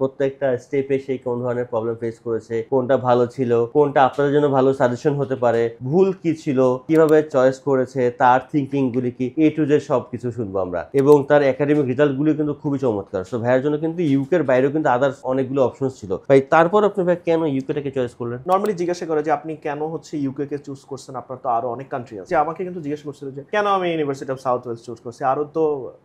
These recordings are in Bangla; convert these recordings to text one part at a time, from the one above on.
প্রত্যেকটা স্টেপে সে কোন ধরনের প্রবলেম ফেস করেছে, কোনটা ভালো ছিল, কোনটা আপনাদের জন্য ভালো সাজেশন হতে পারে, ভুল কি ছিল, কিভাবে চয়েস করেছে, তার থিঙ্কিং গুলি কি, এ টু জেড সবকিছু শুনবো আমরা। এবং তার একাডেমিক রেজাল্ট গুলি কিন্তু খুবই চমৎকার। সো ভাইয়ের জন্য কিন্তু ইউকের বাইরেও কিন্তু আদার্স অনেকগুলো অপশন ছিল। ভাই তারপর আপনি ভাই কেন ইউকেটাকে চয়েস করলেন? নর্মালি জিজ্ঞাসা করে যে আপনি কেন ইউকে কে চুজ করছেন, আপনার তো আরো অনেক কান্ট্রি আছে। যে আমাকে কিন্তু জিজ্ঞেস করছিল যে কেন আমি university of South Wales choose করছি, আরো তো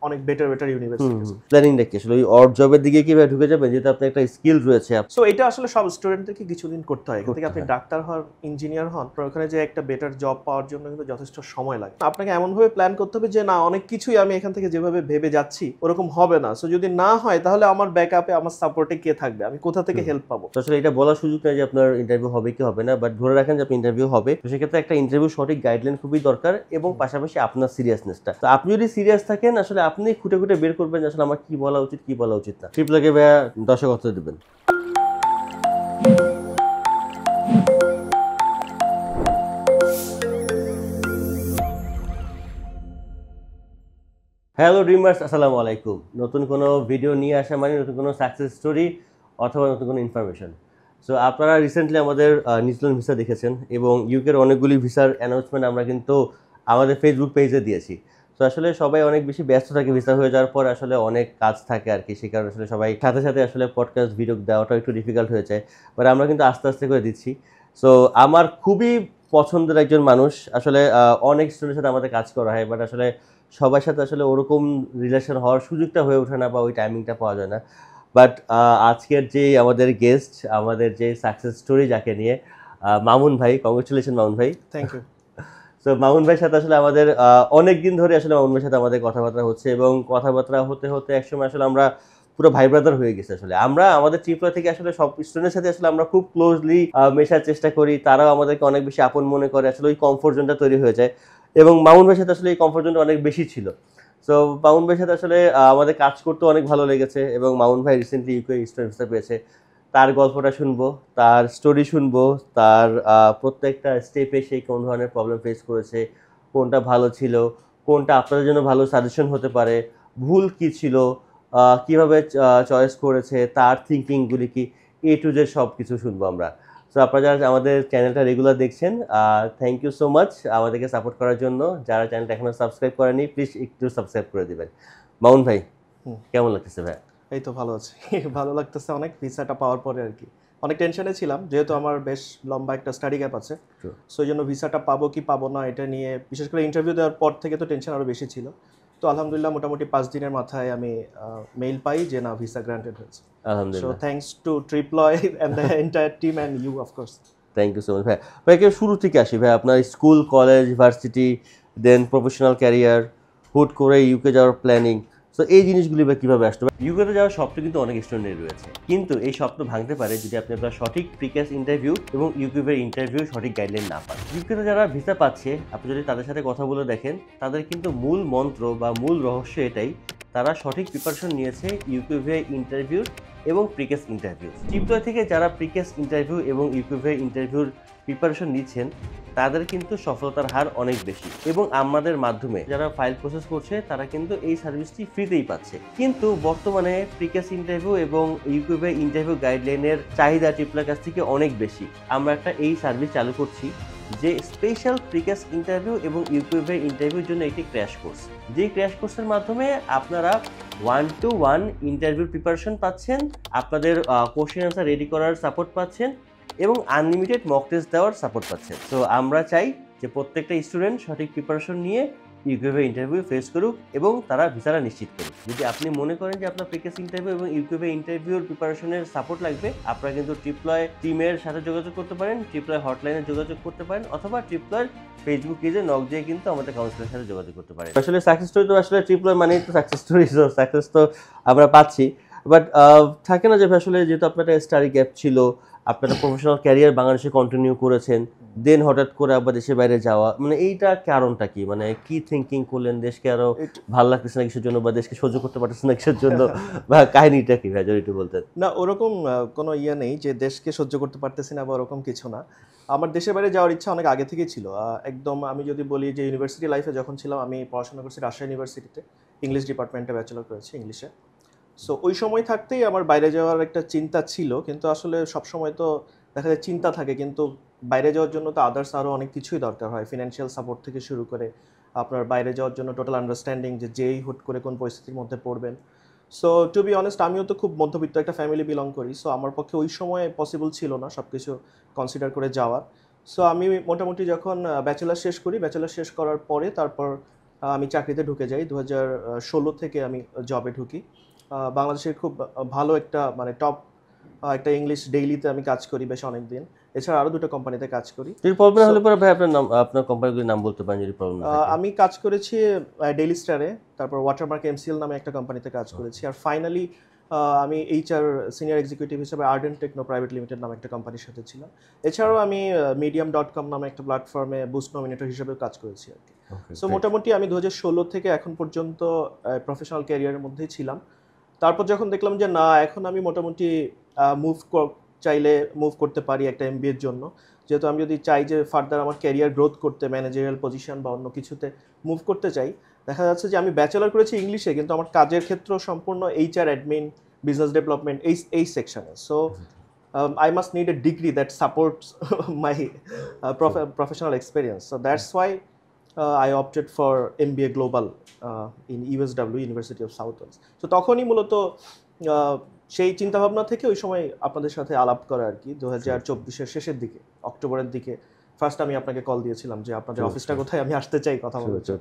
অনেক বেটার ইউনিভার্সিটি আছে। প্ল্যানিংটা কি আসলে ওই অড জবের দিকে কি ভাই ঢুকে যাবেন, যেহেতু আপনার একটা স্কিল রয়েছে? সো এটা আসলে সব স্টুডেন্টদেরকে কিছুদিন করতে হয়। এখান থেকে আপনি ডাক্তার হন, ইঞ্জিনিয়ার হন, ওখানে যে একটা বেটার জব পাওয়ার জন্য কিন্তু যথেষ্ট সময় লাগে। আপনাকে এমনভাবে প্ল্যান করতে হবে যে না, অনেক কিছুই আমি এখান থেকে যেভাবে ভেবে যাচ্ছি ওরকম হবে না। সো যদি না হয় তাহলে আমার ব্যাকআপে, আমার সাপোর্টে কে থাকবে, আমি কোথা থেকে হেল্প পাবো। তো আসলে এটা বলার সুযোগ নেই যে আপনার ইন্টারভিউ হবে কি হবে না, বাট ধরে রাখেন যে আপনি ইন্টারভিউ হবে। তো সেক্ষেত্রে একটা ইন্টারভিউ সঠিক গাইডলাইন খুবই দরকার, এবং পাশাপাশি আপনার সিরিয়াসনেসটা। তো আপনি যদি সিরিয়াস থাকেন, আসলে আপনি খুঁটে খুঁটে বের করবেন যে আসলে আমার কি বলা উচিত, কি বলা উচিত না। ট্রিপলকে ভাইয়া দর্শক অর্থ দেবেন। হ্যালো ড্রিমার্স, আসসালামু আলাইকুম। নতুন কোনো ভিডিও নিয়ে আসা মানে নতুন কোনো সাকসেস স্টোরি অথবা নতুন কোনো ইনফরমেশন। সো আপনারা রিসেন্টলি আমাদের নিউজিল্যান্ড ভিসা দেখেছেন, এবং ইউকের অনেকগুলি ভিসার অ্যানাউন্সমেন্ট আমরা কিন্তু আমাদের ফেসবুক পেজে দিয়েছি। তো আসলে সবাই অনেক বেশি ব্যস্ত থাকে ভিসা হয়ে যাওয়ার পর, আসলে অনেক কাজ থাকে আর কি, সে কারণে আসলে সবাই সাথে সাথে আসলে পডকাস্ট ভিডিও দেওয়াটা একটু ডিফিকাল্ট হয়ে যায়, বাট আমরা কিন্তু আস্তে আস্তে করে দিচ্ছি। সো আমার খুবই পছন্দের একজন মানুষ, আসলে অনেক স্টুডেন্টের সাথে আমাদের কাজ করা হয়, বাট আসলে সবার সাথে আসলে ওরকম রিলেশন হওয়ার সুযোগটা হয়ে ওঠে না, বা ওই টাইমিংটা পাওয়া যায় না। বাট আজকের যে আমাদের গেস্ট, আমাদের যে সাকসেস স্টোরি যাকে নিয়ে, মামুন ভাই, কংগ্রেচুলেশন মামুন ভাই। Thank you. তো মামুন ভাইয়ের সাথে আসলে আমাদের অনেক দিন ধরে আসলে মামুন ভাইয়ের সাথে আমাদের কথাবার্তা হচ্ছে, এবং কথাবার্তা হতে হতে একসময় আসলে আমরা পুরো ভাই ব্রাদার হয়ে গেছে। আসলে আমরা আমাদের ট্রিপলা থেকে আসলে সব স্টুডেন্টের সাথে আসলে আমরা খুব ক্লোজলি মেশার চেষ্টা করি, তারাও আমাদেরকে অনেক বেশি আপন মনে করে, আসলে ওই কমফোর্ট জোনটা তৈরি হয়ে যায়। এবং মামুন ভাইয়ের সাথে আসলে এই কমফোর্ট জোনটা অনেক বেশি ছিল। সো মামুন ভাইয়ের সাথে আসলে আমাদের কাজ করতে অনেক ভালো লেগেছে, এবং মামুন ভাই রিসেন্টলি ইউকে স্টুডেন্ট ভিসা পেয়েছে। তার গল্পটা শুনবো, তার স্টোরি শুনবো, তার প্রত্যেকটা স্টেপে সে কোন ধরনের প্রবলেম ফেস করেছে, কোনটা ভালো ছিল, কোনটা আপনাদের জন্য ভালো সাজেশন হতে পারে, ভুল কি ছিল, কিভাবে চয়েস করেছে, তার থিঙ্কিংগুলি কি, এ টু জেড সব কিছু শুনবো আমরা। সো আপনারা যারা আমাদের চ্যানেলটা রেগুলার দেখছেন, থ্যাংক ইউ সো মাচ আমাদেরকে সাপোর্ট করার জন্য। যারা চ্যানেলটা এখনো সাবস্ক্রাইব করেনি, প্লিজ একটু সাবস্ক্রাইব করে দিবেন। মামুন ভাই, কেমন লাগতেছে ভাই? এই তো ভালো আছি। ভালো লাগতেছে অনেক, ভিসাটা পাওয়ার পরে আর কি। অনেক টেনশনে ছিলাম, যেহেতু আমার বেশ লম্বা একটা স্টাডি গ্যাপ আছে। সো এই জন্য ভিসাটা পাবো কি পাবো না এটা নিয়ে, বিশেষ করে ইন্টারভিউ দেওয়ার পর থেকে তো টেনশন আরও বেশি ছিল। তো আলহামদুলিল্লাহ মোটামুটি 5 দিনের মাথায় আমি মেইল পাই যে না, ভিসা গ্রান্টেড হয়েছে। সো আলহামদুলিল্লাহ, থ্যাঙ্কস টু ট্রিপলয় and the entire team and you of course. Thank you so much ভাই। ভাই কেউ শুরু থেকে আসি ভাই, আপনার school, college, varsity, then professional career, হুট করে ইউকে যাওয়ার প্ল্যানিং। সো এই জিনিসগুলি বা কীভাবে আসতো? ইউকেতে যাওয়ার স্বপ্ন কিন্তু অনেক স্টুডেন্টের রয়েছে, কিন্তু এই স্বপ্ন ভাঙতে পারে যদি আপনি আপনার সঠিক প্রিক্যাস ইন্টারভিউ এবং ইউকিউবের ইন্টারভিউ সঠিক গাইডলাইন না পান। ইউকেতে যারা ভিসা পাচ্ছে, আপনি যদি তাদের সাথে কথা বলে দেখেন, তাদের কিন্তু মূল মন্ত্র বা মূল রহস্য এটাই, তারা সঠিক প্রিপারেশন নিয়েছে ইউকিউবে ইন্টারভিউ এবং প্রিকেস ইন্টারভিউ। ট্রিপলয় থেকে যারা প্রিকেস ইন্টারভিউ এবং ইউকিউবে ইন্টারভিউর প্রিপারেশন নিচ্ছেন, তাদের কিন্তু সফলতার হার অনেক বেশি, এবং আমাদের মাধ্যমে যারা ফাইল প্রসেস করছে তারা কিন্তু এই সার্ভিসটি ফ্রিতেই পাচ্ছে। কিন্তু বর্তমানে প্রিকেস ইন্টারভিউ এবং ইউকিউবে ইন্টারভিউ গাইডলাইনের চাহিদা ট্রিপলয়ের কাছ থেকে অনেক বেশি। আমরা একটা এই সার্ভিস চালু করছি, যে স্পেশাল প্রিকেস ইন্টারভিউ এবং ইউকিউবে ইন্টারভিউর জন্য একটি ক্র্যাশ কোর্স। যে ক্র্যাশ কোর্সের মাধ্যমে আপনারা 1-to-1 ইন্টারভিউ প্রিপারেশন পাচ্ছেন, আপনাদের কোশ্চেন আনসার রেডি করার সাপোর্ট পাচ্ছেন, এবং আনলিমিটেড মক টেস্ট দেওয়ার সাপোর্ট পাচ্ছেন। তো আমরা চাই যে প্রত্যেকটা স্টুডেন্ট সঠিক প্রিপারেশন নিয়ে ইউকিউবে ইন্টারভিউ ফেস করুক, এবং তারা ভিসাটা নিশ্চিত করুক। যদি আপনি মনে করেন যে আপনার প্রিকেস ইন্টারভিউ এবং ইউকিউবে ইন্টারভিউর প্রিপারেশনের সাপোর্ট লাগবে, আপনারা কিন্তু ট্রিপলয় টিমের সাথে যোগাযোগ করতে পারেন, ট্রিপলয় হটলাইনে যোগাযোগ করতে পারেন, অথবা ট্রিপলয়ের ফেসবুক পেজে নক দিয়ে কিন্তু আমাদের কাউন্সিলের সাথে যোগাযোগ করতে পারেন। আসলে সাকসেস স্টোরি তো আসলে ট্রিপলয় মানেই তো সাকসেস স্টোরি, সাকসেস তো আমরা পাচ্ছি। বাট থাকে না যে আসলে যেহেতু আপনার একটা স্টাডি গ্যাপ ছিল, আপনারা প্রফেশনাল ক্যারিয়ার বাংলাদেশে কন্টিনিউ করেছেন, দেন হঠাৎ করে আবার দেশের বাইরে যাওয়া, মানে এইটা কারণটা কি? মানে কি থিঙ্কিং করলেন? দেশকে আরো ভালো লাগতেছে না কিসের জন্য, বা দেশকে সহ্য করতে পারতেছে না কিসের জন্য, বা কাহিনীটা কি ভাই যদি একটু বলতেন? না, ওরকম কোনো ইয়ে নেই যে দেশকে সহ্য করতে পারতেছি না বা ওরকম কিছু না। আমার দেশের বাইরে যাওয়ার ইচ্ছা অনেক আগে থেকেই ছিল। একদম আমি যদি বলি যে ইউনিভার্সিটি লাইফে যখন ছিলাম, আমি পড়াশোনা করছি রাজশাহী ইউনিভার্সিটিতে, ইংলিশ ডিপার্টমেন্টে ব্যাচেলর করেছি ইংলিশে। সো ওই সময় থাকতেই আমার বাইরে যাওয়ার একটা চিন্তা ছিল, কিন্তু আসলে সবসময় তো দেখা যায় চিন্তা থাকে, কিন্তু বাইরে যাওয়ার জন্য তো আদার্স আরও অনেক কিছুই দরকার হয়, ফিনান্সিয়াল সাপোর্ট থেকে শুরু করে আপনার বাইরে যাওয়ার জন্য টোটাল আন্ডারস্ট্যান্ডিং যে যেই হুট করে কোন পরিস্থিতির মধ্যে পড়বেন। সো টু বি অনেস্ট, আমিও তো খুব মধ্যবিত্ত একটা ফ্যামিলি বিলং করি, সো আমার পক্ষে ওই সময় পসিবল ছিল না সব কিছু কনসিডার করে যাওয়ার। সো আমি মোটামুটি যখন ব্যাচেলার শেষ করি, ব্যাচেলার শেষ করার পরে তারপর আমি চাকরিতে ঢুকে যাই। 2016 থেকে আমি জবে ঢুকি। বাংলাদেশের খুব ভালো একটা মানে টপ একটা ইংলিশ ডেইলিতে আমি কাজ করি বেশ অনেক দিন। এছাড়া আরও দুটো কোম্পানিতে কাজ করি। যদি প্রবলেম হলে পরে ভাই আপনার নাম, আপনার কোম্পানিগুলির নাম বলতে পারেন যদি প্রবলেম থাকে। আমি কাজ করেছি ডেইলি স্টারে, তারপর ওয়াটারমার্ক এমসিএল নামে একটা কোম্পানিতে কাজ করেছি, আর ফাইনালি আমি এইচআর সিনিয়র এক্সিকিউটিভ হিসেবে আর্ডেন টেকনো প্রাইভেট লিমিটেড নামে একটা কোম্পানির সাথে ছিলাম। এছাড়াও আমি medium.com নামে একটা প্ল্যাটফর্মে বুস্ট নমিনেটর হিসেবে কাজ করেছি আর কি। সো মোটামুটি আমি 2016 থেকে এখন পর্যন্ত প্রফেশনাল ক্যারিয়ারের মধ্যেই ছিলাম। তারপর যখন দেখলাম যে না, এখন আমি মোটামুটি মুভ চাইলে মুভ করতে পারি একটা এমবিএর জন্য, যেহেতু আমি যদি চাই যে ফার্দার আমার ক্যারিয়ার গ্রোথ করতে, ম্যানেজারিয়াল পজিশন বা অন্য কিছুতে মুভ করতে চাই, দেখা যাচ্ছে যে আমি ব্যাচেলার করেছি ইংলিশে, কিন্তু আমার কাজের ক্ষেত্র সম্পূর্ণ এইচআর, অ্যাডমিন, বিজনেস ডেভেলপমেন্ট এই সেকশনে। So I must need a degree that supports my professional experience. So that's why I opted for MBA Global in USW, University of South Wales. So তখনই মূলত সেই চিন্তাভাবনা থেকে ওই সময় আপনাদের সাথে আলাপ করা আর কি, 2024-এর শেষের দিকে, অক্টোবরের দিকে ফার্স্ট আমি আপনাকে কল দিয়েছিলাম যে আপনাদের অফিসটা কোথায়, আমি আসতে চাই কথা বলতে।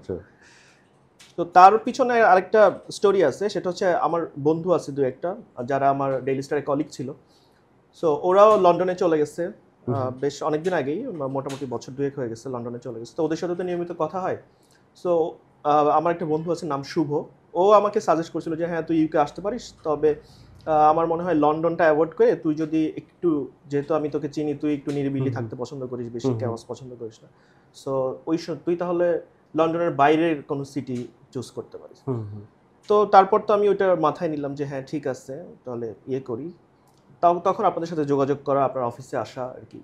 তো তার পিছনে আরেকটা স্টোরি আছে, সেটা হচ্ছে আমার বন্ধু আছে দু একটা যারা আমার ডেইলি স্টারের কলিগ ছিল। সো ওরাও লন্ডনে চলে গেছে বেশ অনেকদিন আগেই, মোটামুটি বছর দুয়েক হয়ে গেছে লন্ডনে চলে গেছে। তো ওদের সাথে তো নিয়মিত কথা হয়। সো আমার একটা বন্ধু আছে নাম শুভ, ও আমাকে সাজেস্ট করছিল যে হ্যাঁ তুই ইউকে আসতে পারিস, তবে আমার মনে হয় লন্ডনটা অ্যাভয়েড করে তুই যদি একটু, যেহেতু আমি তোকে চিনি তুই একটু নিরিবিলি থাকতে পছন্দ করিস, বেশি ক্যাওস পছন্দ করিস না, সো তুই তাহলে লন্ডনের বাইরের কোনো সিটি চুজ করতে পারিস। তো তারপর তো আমি ওইটা মাথায় নিলাম যে হ্যাঁ ঠিক আছে তাহলে ইয়ে করি। তখন আপনাদের সাথে যোগাযোগ করা, আপনার অফিসে আসা আর কি,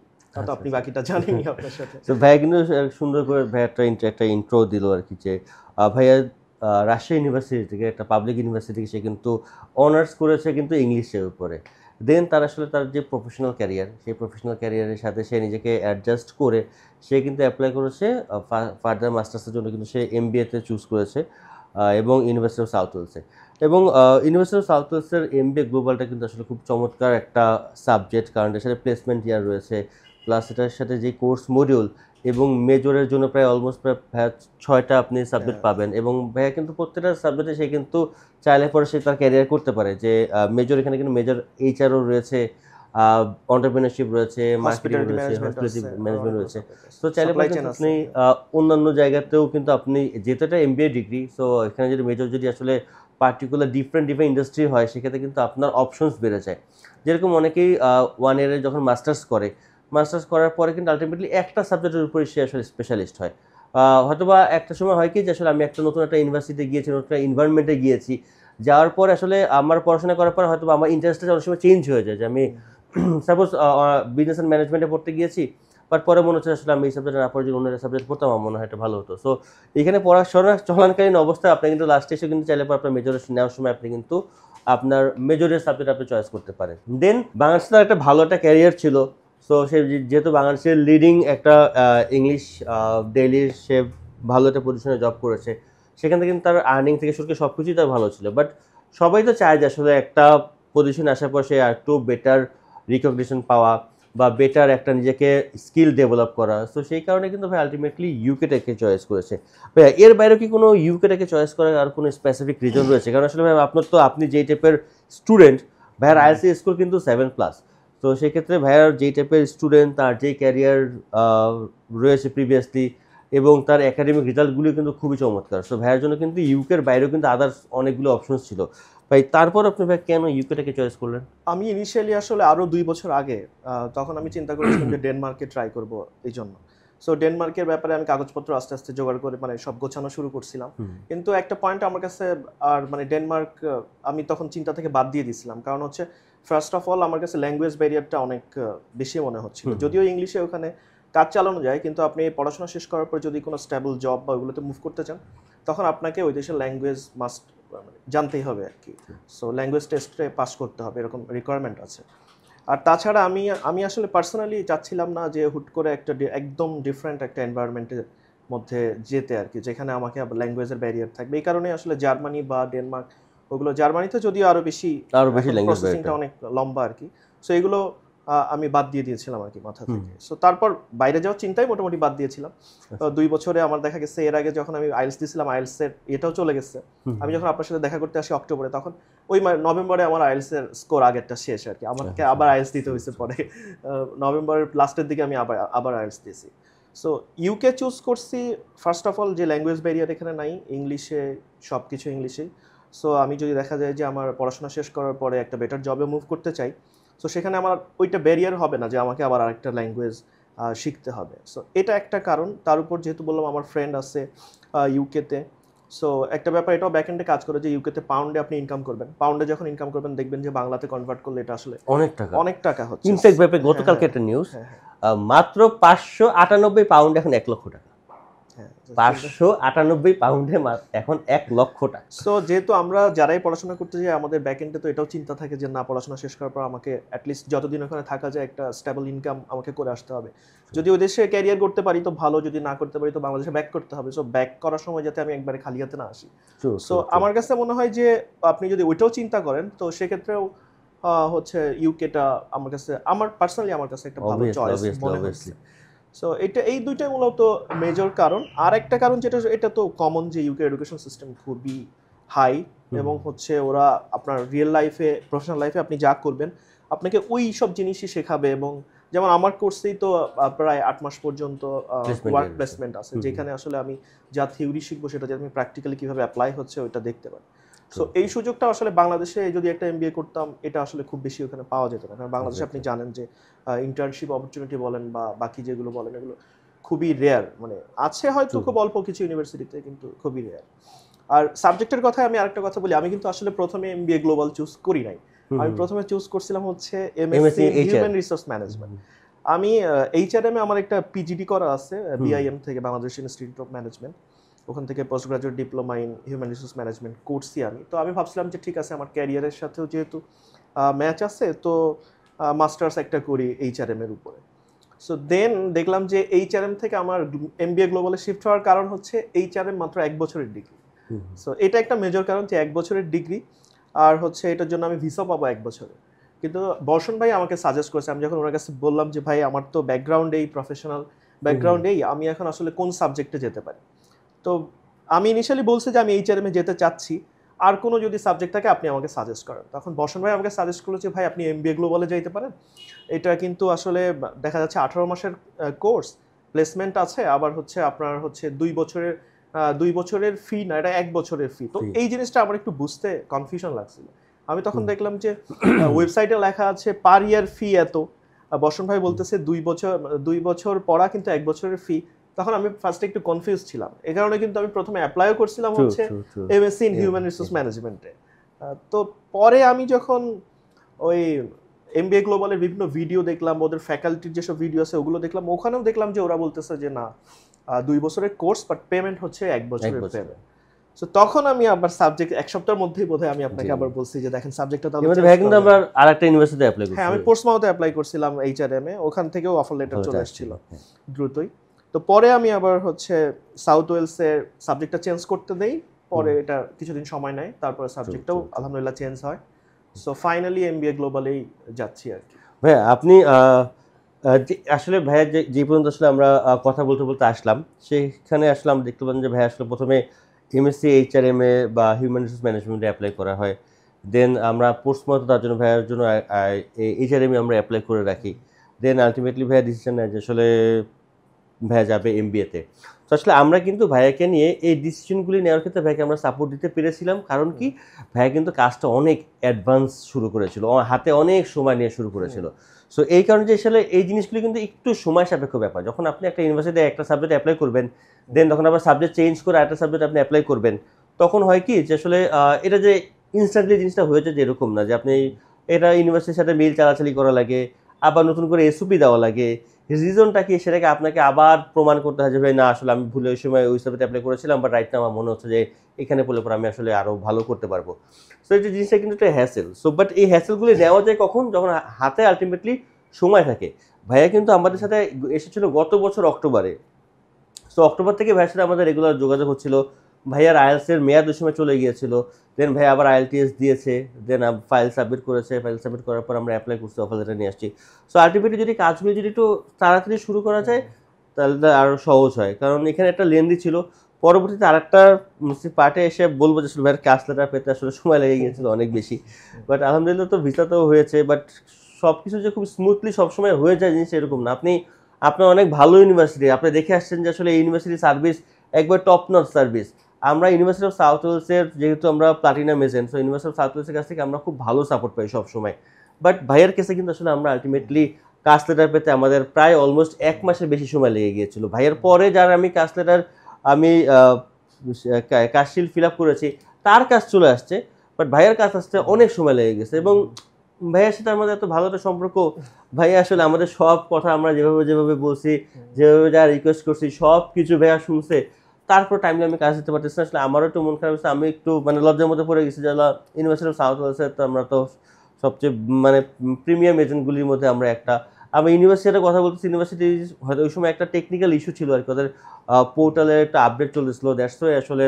তো আপনি বাকিটা জানেনই আপনার সাথে। তো ভাইয়া কিন্তু সুন্দর করে ভাইয়া একটা ইন্ট্রো দিল আর কি, যে ভাইয়া রাজশাহী ইউনিভার্সিটি থেকে, একটা পাবলিক ইউনিভার্সিটি থেকে সে কিন্তু অনার্স করেছে কিন্তু ইংলিশের উপরে। দেন তার আসলে তার যে প্রফেশনাল ক্যারিয়ার, সেই প্রফেশনাল ক্যারিয়ারের সাথে সে নিজেকে অ্যাডজাস্ট করে সে কিন্তু অ্যাপ্লাই করেছে ফার্দার মাস্টার্সের জন্য, কিন্তু সে এমবিএতে চুজ করেছে এবং ইউনিভার্সিটি অফ সাউথ ওয়েলসে। এবং ইউনিভার্সিটি অফ সাউথ ওয়েলসের এমবিএ গ্লোবালটা কিন্তু আসলে খুব চমৎকার একটা সাবজেক্ট, কারণ এর সাথে প্লেসমেন্ট ইয়ার রয়েছে, প্লাস এটার সাথে যে কোর্স মডিউল এবং মেজরের জন্য প্রায় অলমোস্ট প্রায় 6টা আপনি সাবজেক্ট পাবেন। এবং ভাইয়া কিন্তু প্রত্যেকটা সাবজেক্টে সে কিন্তু চাইলে পরে সে তার ক্যারিয়ার করতে পারে, যে মেজর এখানে কিন্তু মেজর এইচআরও রয়েছে, এন্টারপ্রেনারশিপ রয়েছে, মার্কেটিং রয়েছে, হসপিটালিটি ম্যানেজমেন্ট রয়েছে। তো চাইলে পরে আপনি অন্যান্য জায়গাতেও কিন্তু আপনি, যেহেতু এটা এমবিএ ডিগ্রি, সো এখানে যদি মেজর যদি আসলে পার্টিকুলার ডিফারেন্ট ইন্ডাস্ট্রি হয়, সেক্ষেত্রে কিন্তু আপনার অপশনস বেড়ে যায়। যেরকম অনেকেই 1 ইয়ারে যখন মাস্টার্স করার পরে কিন্তু আলটিমেটলি একটা সাবজেক্টের উপরে সে আসলে স্পেশালিস্ট হয়। হয়তোবা একটা সময় হয় কি যে আসলে আমি একটা নতুন একটা ইউনিভার্সিটিতে গিয়েছি, নতুন একটা এনভায়রনমেন্টে গিয়েছি, যাওয়ার পরে আসলে আমার পড়াশোনা করার পর হয়তো আমার ইন্টারেস্টটা অনেক সময় চেঞ্জ হয়ে যায়, যে আমি সাপোজ বিজনেস অ্যান্ড ম্যানেজমেন্টে পড়তে গিয়েছি, বাট পরে মনে হচ্ছে আসলে আমি এই সাবজেক্টে না পড়ে যদি অন্য সাবজেক্ট পড়তাম আমার মনে হয় এটা ভালো হতো। সো এখানে পড়াশোনা চলাকালীন অবস্থায় আপনি কিন্তু লাস্টে এসে কিন্তু চাইলে পর আপনার মেজর নেওয়ার সময় আপনি কিন্তু আপনার মেজরের সাবজেক্ট আপনি চয়েস করতে পারেন। দেন বাংলাদেশে একটা ভালো একটা ক্যারিয়ার ছিল, সো সে যেহেতু বাংলাদেশের লিডিং একটা ইংলিশ ডেইলির সে ভালো একটা পজিশনে জব করেছে, সেখান থেকে কিন্তু তার আর্নিং থেকে শুরু করে সব কিছুই তার ভালো ছিল। বাট সবাই তো চায় যে আসলে একটা পজিশনে আসার পর সে একটু বেটার রিকগনিশন পাওয়া বা বেটার একটা নিজেকে স্কিল ডেভেলপ করা। সো সেই কারণে কিন্তু ভাই আলটিমেটলি ইউকেটাকে চয়েস করেছে। ভাইয়া এর বাইরে কি কোনো ইউকেটাকে চয়েস করার আর কোনো স্পেসিফিক রিজন রয়েছে? কারণ আসলে ভাই আপনার তো, আপনি যেই টাইপের স্টুডেন্ট, ভাইয়ার আইএলটিএস স্কোর কিন্তু 7+, তো সেক্ষেত্রে ভাইয়ার যেই টাইপের স্টুডেন্ট, তার যেই ক্যারিয়ার রয়েছে প্রিভিয়াসলি এবং তার একাডেমিক রেজাল্টগুলো কিন্তু খুবই চমৎকার। সো ভাইয়ার জন্য কিন্তু ইউকের বাইরেও কিন্তু আদার্স অনেকগুলো অপশনস ছিল। ভাই তারপর আপনি ভাই কেন ইউকেটাকে চয়েস করলেন? আমি ইনিশিয়ালি আসলে আরও 2 বছর আগে তখন আমি চিন্তা করেছিলাম যে ডেনমার্কে ট্রাই করব এই জন্য। সো ডেনমার্কের ব্যাপারে আমি কাগজপত্র আস্তে আস্তে জোগাড় করে মানে সব গোছানো শুরু করছিলাম, কিন্তু একটা পয়েন্ট আমার কাছে আর মানে ডেনমার্ক আমি তখন চিন্তা থেকে বাদ দিয়ে দিয়েছিলাম, কারণ হচ্ছে ফার্স্ট অফ অল আমার কাছে ল্যাঙ্গুয়েজ ব্যারিয়ারটা অনেক বেশি মনে হচ্ছিল। যদিও ইংলিশে ওখানে কাজ চালানো যায়, কিন্তু আপনি পড়াশোনা শেষ করার পর যদি কোনো স্টেবল জব বা ওগুলোতে মুভ করতে চান, তখন আপনাকে ওই দেশের ল্যাঙ্গুয়েজ মাস্ট জানতেই হবে আর কি। সো ল্যাঙ্গুয়েজ টেস্টে পাস করতে হবে, এরকম রিকোয়ারমেন্ট আছে। আর তাছাড়া আমি আসলে পার্সোনালি চাচ্ছিলাম না যে হুট করে একটা একদম ডিফারেন্ট একটা এনভায়রনমেন্টের মধ্যে যেতে আর কি, যেখানে আমাকে ল্যাঙ্গুয়েজের ব্যারিয়ার থাকবে। এই কারণে আসলে জার্মানি বা ডেনমার্ক, ওগুলো জার্মানিতে যদিও আরও বেশি ল্যাঙ্গুয়েজ প্রসেসিংটা অনেক লম্বা আর কি। সো এগুলো আমি বাদ দিয়ে দিয়েছিলাম আর কি মাথা থেকে। সো তারপর বাইরে যাওয়ার চিন্তাই মোটামুটি বাদ দিয়েছিলাম। 2 বছরে আমার দেখা গেছে, এর আগে যখন আমি আইএলটিএস দিয়েছিলাম, আইএলটিএস এর এটাও চলে গেছে। আমি যখন আপনার সাথে দেখা করতে আসি অক্টোবরে, তখন ওই নভেম্বরে আমার আইএলটিএস এর স্কোর আগেরটা শেষ আর কি। আমাকে আবার আইএলটিএস দিতে হয়েছে পরে, নভেম্বরের লাস্টের দিকে আমি আবার আইএলটিএস দিয়েছি। সো ইউকে চুজ করছি ফার্স্ট অফ অল যে ল্যাঙ্গুয়েজ ব্যারিয়ার এখানে নাই, ইংলিশে সব কিছু ইংলিশেই। সো আমি যদি দেখা যায় যে আমার পড়াশোনা শেষ করার পরে একটা বেটার জবে মুভ করতে চাই, সো সেখানে আমার ওইটা ব্যারিয়ার হবে না যে আমাকে আবার আরেকটা ল্যাঙ্গুয়েজ শিখতে হবে। সো এটা একটা কারণ। তার উপর যেহেতু বললাম আমার ফ্রেন্ড আছে ইউকেতে, সো একটা ব্যাপার এটাও ব্যাকএন্ডে কাজ করে যে ইউকেতে পাউন্ডে আপনি ইনকাম করবেন, পাউন্ডে যখন ইনকাম করবেন দেখবেন যে বাংলাতে কনভার্ট করলে এটা আসলে অনেক টাকা হচ্ছে। ইনফ্যাক্ট ব্যাপারে গতকালকে একটা নিউজ, মাত্র 598 পাউন্ড এখন 1 লক্ষ টাকা। 598 পাউন্ডে এখন 1 লক্ষ টাকা। সো যেহেতু আমরা যারাই পড়াশোনা করতে যাই, আমাদের ব্যাকএন্ডে তো এটাও চিন্তা থাকে যে না, পড়াশোনা শেষ করার পর আমাকে অ্যাটলিস্ট যতদিন ওখানে থাকা যায় একটা স্টেবল ইনকাম আমাকে করে আসতে হবে। যদি ওই দেশে ক্যারিয়ার করতে পারি তো ভালো, যদি না করতে পারি তো বাংলাদেশে ব্যাক করতে হবে। সো ব্যাক করার সময় যাতে আমি একবারে খালি হাতে না আসি। সো আমার কাছে মনে হয় যে আপনি যদি ওইটাও চিন্তা করেন তো সেক্ষেত্রেও হচ্ছে ইউকেটা আমার কাছে, আমার পার্সোনালি আমার কাছে একটা ভালো চয়েস মনে হচ্ছে। সো এই দুইটাই মূলত মেজর কারণ। আর একটা কারণ যেটা, এটা তো কমন, যে ইউকে এডুকেশন সিস্টেম খুবই হাই, এবং হচ্ছে ওরা আপনার রিয়েল লাইফে, প্রফেশনাল লাইফে আপনি যা করবেন আপনাকে ওই সব জিনিসই শেখাবে। এবং যেমন আমার কোর্সেই তো প্রায় 8 মাস পর্যন্ত ওয়ার্ক প্লেসমেন্ট আছে, যেখানে আসলে আমি যা থিওরি শিখবো সেটা যে আমি প্র্যাকটিক্যালি কীভাবে অ্যাপ্লাই হচ্ছে ওইটা দেখতে পারি। সো এই সুযোগটা আসলে বাংলাদেশে যদি একটা এমবিএ করতাম, এটা আসলে খুব বেশি ওখানে পাওয়া যেত না। কারণ বাংলাদেশে আপনি জানেন যে ইন্টার্নশিপ অপরচুনিটি বলেন বা বাকি যেগুলো বলেন, এগুলো খুবই রেয়ার। মানে আছে হয়তো খুব অল্প কিছু ইউনিভার্সিটিতে, কিন্তু খুবই রেয়ার। আর সাবজেক্টের কথায় আমি আরেকটা কথা বলি, আমি কিন্তু আসলে প্রথমে এমবিএ গ্লোবাল চুজ করি নাই। আমি প্রথমে চুজ করছিলাম হচ্ছে এমএসসি হিউম্যান রিসোর্স ম্যানেজমেন্ট। আমি এইচআরএম এ আমার একটা পিজিডি করা আছে বিআইএম থেকে, বাংলাদেশ ইনস্টিটিউট অফ ম্যানেজমেন্ট, ওখান থেকে post graduate diploma in human resource management করছি আমি। তো আমি ভাবছিলাম যে ঠিক আছে, আমার ক্যারিয়ারের সাথেও যেহেতু ম্যাচ আছে, তো মাস্টার্স একটা করি এইচআরএম এর উপরে। সো দেন দেখলাম যে এইচআরএম থেকে আমার এমবিএ গ্লোবালে শিফট হওয়ার কারণ হচ্ছে এইচআরএম মাত্র 1 বছরের ডিগ্রি। সো এটা একটা মেজর কারণ যে 1 বছরের ডিগ্রি, আর হচ্ছে এটার জন্য আমি ভিসা পাবো 1 বছরে। কিন্তু বর্ষণ ভাই আমাকে সাজেস্ট করেছে, আমি যখন ওনার কাছে বললাম যে ভাই আমার তো ব্যাকগ্রাউন্ডেই, প্রফেশনাল ব্যাকগ্রাউন্ডেই, আমি এখন আসলে কোন সাবজেক্টে যেতে পারি। তো আমি ইনিশিয়ালি বলছি যে আমি এইচআরএম এ যেতে চাচ্ছি, আর কোনো যদি সাবজেক্ট থাকে আপনি আমাকে সাজেস্ট করেন। তখন বর্ষণ ভাই আমাকে সাজেস্ট করলো যে ভাই আপনি এমবিএ গ্লোবালে যাইতে পারেন, এটা কিন্তু আসলে দেখা যাচ্ছে 18 মাসের কোর্স, প্লেসমেন্ট আছে, আবার হচ্ছে আপনার হচ্ছে 2 বছরের ফি না, এটা 1 বছরের ফি। তো এই জিনিসটা আমার একটু বুঝতে কনফিউশন লাগছিল। আমি তখন দেখলাম যে ওয়েবসাইটে লেখা আছে পার ইয়ার ফি এত, বর্ষণ ভাই বলতেছে 2 বছর পড়া কিন্তু 1 বছরের ফি। তখন আমি ফার্স্টে একটু কনফিউজ ছিলাম, এই কারণে কিন্তু আমি প্রথমে অ্যাপ্লাইও করছিলাম হচ্ছে এমএসসি ইন হিউম্যান রিসোর্স ম্যানেজমেন্টে। তো পরে আমি যখন ওই এমবিএ গ্লোবালের বিভিন্ন ভিডিও দেখলাম, ওদের ফ্যাকাল্টির যেসব ভিডিও আছে ওগুলো দেখলাম, ওখানেও দেখলাম যে ওরা বলতেছে যে না 2 বছরের কোর্স, বাট পেমেন্ট হচ্ছে 1 বছরের পেমেন্ট। সো তখন আমি আবার সাবজেক্ট 1 সপ্তাহের মধ্যেই বোধহয় আমি আপনাকে আবার বলছি যে দেখেন সাবজেক্টটা তাহলে কিন্তু আমরা আরেকটা ইউনিভার্সিটিতে অ্যাপ্লাই করছি। হ্যাঁ, আমি পোর্টসমাউথে অ্যাপ্লাই করছিলাম এইচআরএম এ, ওখান থেকেও অফার লেটার চলে আসছিল দ্রুতই। তো পরে আমি আবার হচ্ছে সাউথ ওয়েলসের সাবজেক্টটা চেঞ্জ করতে দেই, পরে এটা কিছুদিন সময় নেয়, তারপরে সাবজেক্টটাও আলহামদুলিল্লাহ চেঞ্জ হয়। সো ফাইনালি এমবিএ গ্লোবালেই যাচ্ছি আর কি। ভাই আপনি আসলে ভাইয়া যে পর্যন্ত আসলে আমরা কথা বলতে বলতে আসলাম, সেখানে আসলে আমরা দেখতে পান যে ভাইয়া আসলে প্রথমে এমএসসি এইচআরএম এ বা হিউম্যান রিসোর্স ম্যানেজমেন্টে অ্যাপ্লাই করা হয়। দেন আমরা পোস্টমত তার জন্য ভাইয়ার জন্য এইচআরএম এ আমরা অ্যাপ্লাই করে রাখি। দেন আলটিমেটলি ভাইয়া ডিসিশন নেয় যে আসলে ভাইয়া যাবে এমবিএতে। তো আসলে আমরা কিন্তু ভাইয়াকে নিয়ে এই ডিসিশনগুলি নেওয়ার ক্ষেত্রে ভাইয়াকে আমরা সাপোর্ট দিতে পেরেছিলাম। কারণ কি, ভাইয়া কিন্তু কাজটা অনেক অ্যাডভান্স শুরু করেছিল, হাতে অনেক সময় নিয়ে শুরু করেছিল। সো এই কারণে যে আসলে এই জিনিসগুলি কিন্তু একটু সময় সাপেক্ষ ব্যাপার। যখন আপনি একটা ইউনিভার্সিটিতে একটা সাবজেক্ট অ্যাপ্লাই করবেন, দেন তখন আবার সাবজেক্ট চেঞ্জ করে একটা সাবজেক্ট আপনি অ্যাপ্লাই করবেন, তখন হয় কি যে আসলে এটা যে ইনস্ট্যান্টলি জিনিসটা হয়েছে যে এরকম না, যে আপনি এটা ইউনিভার্সিটির সাথে মিল চালাচালি করা লাগে, আবার নতুন করে এসওপি দেওয়া লাগে, রিজনটা কি সেটাকে আপনাকে আবার প্রমাণ করতে হয় যে ভাই না আসলে আমি ভুলে ওই সময় ওই সাবজেক্টে অ্যাপ্লাই করেছিলাম, বাট রাইট নাও আমার মনে হচ্ছে যে এখানে পড়লে পরে আমি আসলে আরও ভালো করতে পারবো। সো এই যে জিনিসটা কিন্তু একটা হ্যাসেল। সো বাট এই হ্যাসেলগুলি নেওয়া যায় কখন, যখন হাতে আলটিমেটলি সময় থাকে। ভাইয়া কিন্তু আমাদের সাথে এসেছিল গত বছর অক্টোবরে। সো অক্টোবর থেকে ভাইয়ের সাথে আমাদের রেগুলার যোগাযোগ হচ্ছিল। ভাইয়ার আইএলটিএস মেয়াদ ওই সময় চলে গিয়েছিল, দেন ভাইয়া আবার আইএলটিএস দিয়েছে, দেন ফাইল সাবমিট করেছে, ফাইল সাবমিট করার পর আমরা অ্যাপ্লাই করছি, অফার লেটার নিয়ে আসছি। সো আলটিমেটলি যদি কাজগুলো যদি একটু তাড়াতাড়ি শুরু করা যায় তাহলে আরও সহজ হয়, কারণ এখানে একটা লেন্দি ছিল। পরবর্তীতে আরেকটা পার্টে এসে বলবো যে ভাইয়ের কাজ লেটার পেতে আসলে সময় লেগে গিয়েছিল অনেক বেশি, বাট আলহামদুলিল্লাহ তো ভিসা তো হয়েছে। বাট সব কিছু যে খুব স্মুথলি সবসময় হয়ে যায় জিনিস এরকম না। আপনার অনেক ভালো ইউনিভার্সিটি, আপনি দেখে আসছেন যে আসলে এই ইউনিভার্সিটি সার্ভিস একবার টপ নট সার্ভিস। আমরা ইউনিভার্সিটি অফ সাউথ ওয়েলসের যেহেতু আমরা platinum agent, so university of south ওয়েলসের কাছ থেকে আমরা খুব ভালো সাপোর্ট পাই সবসময়। বাট ভাইয়ের কেসে কিন্তু আসলে আমরা আলটিমেটলি কাজ লেটার পেতে আমাদের প্রায় অলমোস্ট 1 মাসের বেশি সময় লেগে গিয়েছিল। ভাইয়ের পরে যার আমি কাজ লেটার কাজশিল ফিল আপ করেছি তার কাজ চলে আসছে, বাট ভাইয়ের কাজ আসতে অনেক সময় লেগে গেছে। এবং ভাইয়ের সাথে আমাদের এত ভালো একটা সম্পর্ক, ভাইয়া আসলে আমাদের সব কথা আমরা যেভাবে বলছি, যেভাবে যা রিকোয়েস্ট করছি সব কিছু ভাইয়া শুনছে। তারপর টাইমলি আমি কাজ দিতে পারতেছি না। আসলে আমারও একটু মন খারাপ হচ্ছে, আমি একটু মানে লজ্জার মধ্যে পড়ে গেছি যে ইউনিভার্সিটি অফ সাউথ ওয়েলসের তো আমরা তো সবচেয়ে মানে প্রিমিয়াম এজেন্টগুলির মধ্যে আমরা একটা। আমি ইউনিভার্সিটির কথা বলতেছি, ইউনিভার্সিটি হয়তো ওই সময় একটা টেকনিক্যাল ইস্যু ছিল আর কি, ওদের পোর্টালের একটা আপডেট চলতেছিল, দ্যাটস ওয়াই আসলে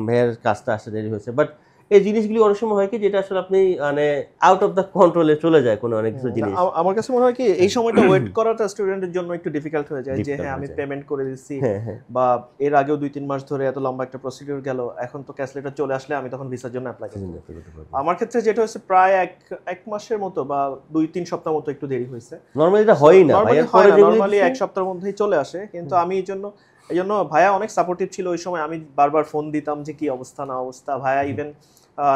ভাইয়ের কাজটা আসতে দেরি হয়েছে। বাট এই জিনিসগুলি অনেক সময় হয় কি যেটা আসলে আপনি মানে আউট অফ দ্য কন্ট্রোলে চলে যায় কোনো অনেক কিছু জিনিস। আমার কাছে মনে হয় কি এই সময়টা ওয়েট করাটা স্টুডেন্টের জন্য একটু ডিফিকাল্ট হয়ে যায়, যে হ্যাঁ আমি পেমেন্ট করে দিচ্ছি, বা এর আগেও 2-3 মাস ধরে এত লম্বা একটা প্রসিডিউর গেল, এখন তো ক্যাশ লেটার চলে আসলে আমি তখন ভিসার জন্য অ্যাপ্লাই করতে পারবো। আমার ক্ষেত্রে যেটা হচ্ছে প্রায় এক মাসের মতো বা 2-3 সপ্তাহ মতো একটু দেরি হয়েছে। নরমালি এটা হয়ই না, নরমালি এক সপ্তাহের মধ্যেই চলে আসে। কিন্তু আমি এই জন্য ভাইয়া অনেক সাপোর্টিভ ছিল ওই সময়। আমি বারবার ফোন দিতাম যে কি অবস্থা না অবস্থা। ভাইয়া ইভেন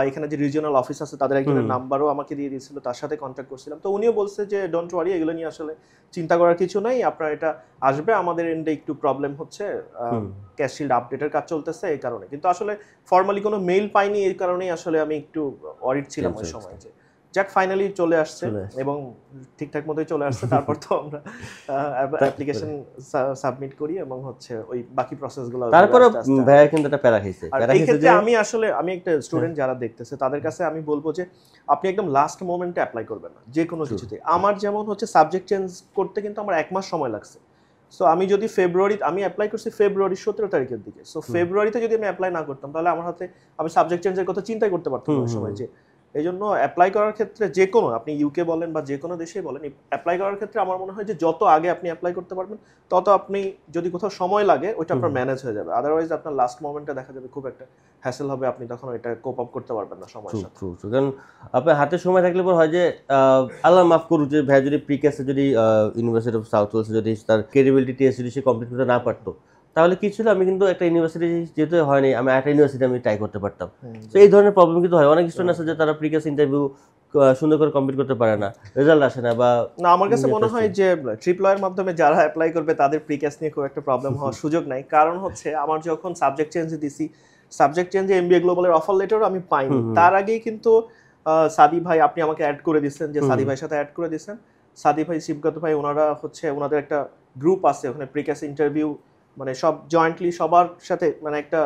এখানে যে রিজিওনাল অফিস আছে তাদের একজনের নাম্বারও আমাকে দিয়ে দিয়েছিল, তার সাথে কন্ট্যাক্ট করছিলাম। তো উনিও বলছে যে ডোন্ট ওয়ারি, এগুলো নিয়ে আসলে চিন্তা করার কিছু নাই, আপনার এটা আসবে। আমাদের এন্ডে একটু প্রবলেম হচ্ছে, ক্যাশ শিল্ড আপডেটের কাজ চলতেছে এই কারণে। কিন্তু আসলে ফর্মালি কোনো মেইল পাইনি, এই কারণেই আসলে আমি একটু ওয়ারিড ছিলাম ওই সময় যে যাক ফাইনালি চলে আসছে এবং ঠিকঠাক মতোই চলে আসছে। তারপর তো আমরা অ্যাপ্লিকেশন সাবমিট করি এবং হচ্ছে ওই বাকি প্রসেসগুলো। তারপর ভাইয়া কিন্তু একটা প্যারা খাইছে। এই ক্ষেত্রে আমি একটা স্টুডেন্ট যারা দেখতেছে তাদের কাছে আমি বলবো যে আপনি একদম লাস্ট মোমেন্টে অ্যাপ্লাই করবেন না যে কোনো কিছুতে। আমার যেমন হচ্ছে সাবজেক্ট চেঞ্জ করতে কিন্তু আমার 1 মাস সময় লাগছে। সো আমি যদি আমি অ্যাপ্লাই করছি ফেব্রুয়ারির 17 তারিখের দিকে। সো ফেব্রুয়ারিতে যদি আমি অ্যাপ্লাই না করতাম তাহলে আমার হাতে আমি সাবজেক্ট চেঞ্জের কথা চিন্তাই করতে পারতাম না ওই সময়। যে এই জন্য অ্যাপ্লাই করার ক্ষেত্রে যে কোনো, আপনি ইউকে বলেন বা যে কোনো দেশেই বলেন, অ্যাপ্লাই করার ক্ষেত্রে আমার মনে হয় যে যত আগে আপনি অ্যাপ্লাই করতে পারবেন তত আপনি যদি কোথাও সময় লাগে ওইটা আপনার ম্যানেজ হয়ে যাবে। আদারওয়াইজ আপনার লাস্ট মোমেন্টে দেখা যাবে খুব একটা হ্যাসেল হবে, আপনি তখন ওইটা কোপ আপ করতে পারবেন না সময়ের সাথে। কারণ আপনার হাতে সময় থাকলে পর হয় যে আল্লাহ মাফ করুক যে ভাই যদি প্রিক্যাসে যদি ইউনিভার্সিটি অফ সাউথ ওয়েলসে যদি তার ক্রেডিবিলিটি টেস্ট যদি সে কমপ্লিট করতে না পারতো তাহলে কি ছিল, আমি কিন্তু একটা ইউনিভার্সিটি যেহেতু হয়নি, আমি একটা ইউনিভার্সিটি আমি ট্রাই করতে পারতাম। তো এই ধরনের প্রবলেম কিন্তু হয়। অনেক স্টুডেন্ট আছে যে তারা প্রিক্যাস ইন্টারভিউ সুন্দর করে কমপ্লিট করতে পারে না, রেজাল্ট আসে না। বা না, আমার কাছে মনে হয় যে ট্রিপলয়ের মাধ্যমে যারা অ্যাপ্লাই করবে তাদের প্রিক্যাস নিয়ে খুব একটা প্রবলেম হওয়ার সুযোগ নাই। কারণ হচ্ছে আমার যখন সাবজেক্ট চেঞ্জ দিছি, সাবজেক্ট চেঞ্জে এমবিএ গ্লোবালের অফার লেটারও আমি পাইনি। তার আগেই কিন্তু সাদি ভাই, আপনি আমাকে অ্যাড করে দিচ্ছেন, যে সাদি ভাইয়ের সাথে অ্যাড করে দিচ্ছেন। সাদি ভাই, শিবগত ভাই, ওনারা হচ্ছে ওনাদের একটা গ্রুপ আছে ওখানে, প্রিক্যাস ইন্টারভিউ মানে সব জয়েন্টলি সবার সাথে মানে একটা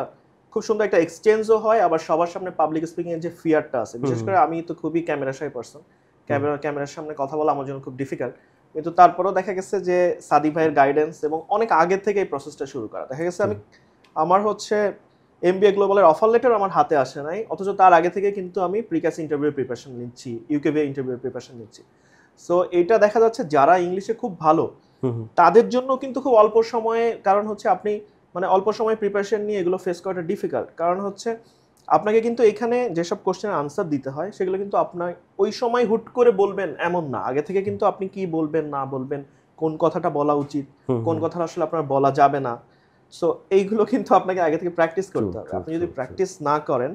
খুব সুন্দর একটা এক্সচেঞ্জও হয়। আবার সবার সামনে পাবলিক স্পিকিং এর যে ফিয়ারটা আছে, বিশেষ করে আমি তো খুবই ক্যামেরা শাই পারসন, ক্যামেরার সামনে কথা বলা আমার জন্য খুব ডিফিকাল্ট। কিন্তু তারপরেও দেখা গেছে যে সাদি ভাইয়ের গাইডেন্স এবং অনেক আগে থেকে এই প্রসেসটা শুরু করা, দেখা গেছে আমার হচ্ছে এমবিএ গ্লোবালের অফার লেটার আমার হাতে আসে নাই, অথচ তার আগে থেকে কিন্তু আমি প্রিক্যাস ইন্টারভিউ প্রিপারেশন নিচ্ছি, ইউকেভিএ ইন্টারভিউ প্রিপারেশন নিচ্ছি। সো এটা দেখা যাচ্ছে যারা ইংলিশে খুব ভালো তাদের জন্য কিন্তু খুব অল্প সময়ে, কারণ হচ্ছে আপনি মানে অল্প সময় প্রিপারেশন নিয়ে এগুলো ফেস করাটা ডিফিকাল্ট। কারণ হচ্ছে আপনাকে কিন্তু এখানে যেসব কোশ্চেনের আনসার দিতে হয় সেগুলো কিন্তু আপনার ওই সময় হুট করে বলবেন এমন না, আগে থেকে কিন্তু আপনি কি বলবেন না বলবেন, কোন কথাটা বলা উচিত, কোন কথাটা আসলে আপনার বলা যাবে না, সো এইগুলো কিন্তু আপনাকে আগে থেকে প্র্যাকটিস করতে হবে। আপনি যদি প্র্যাকটিস না করেন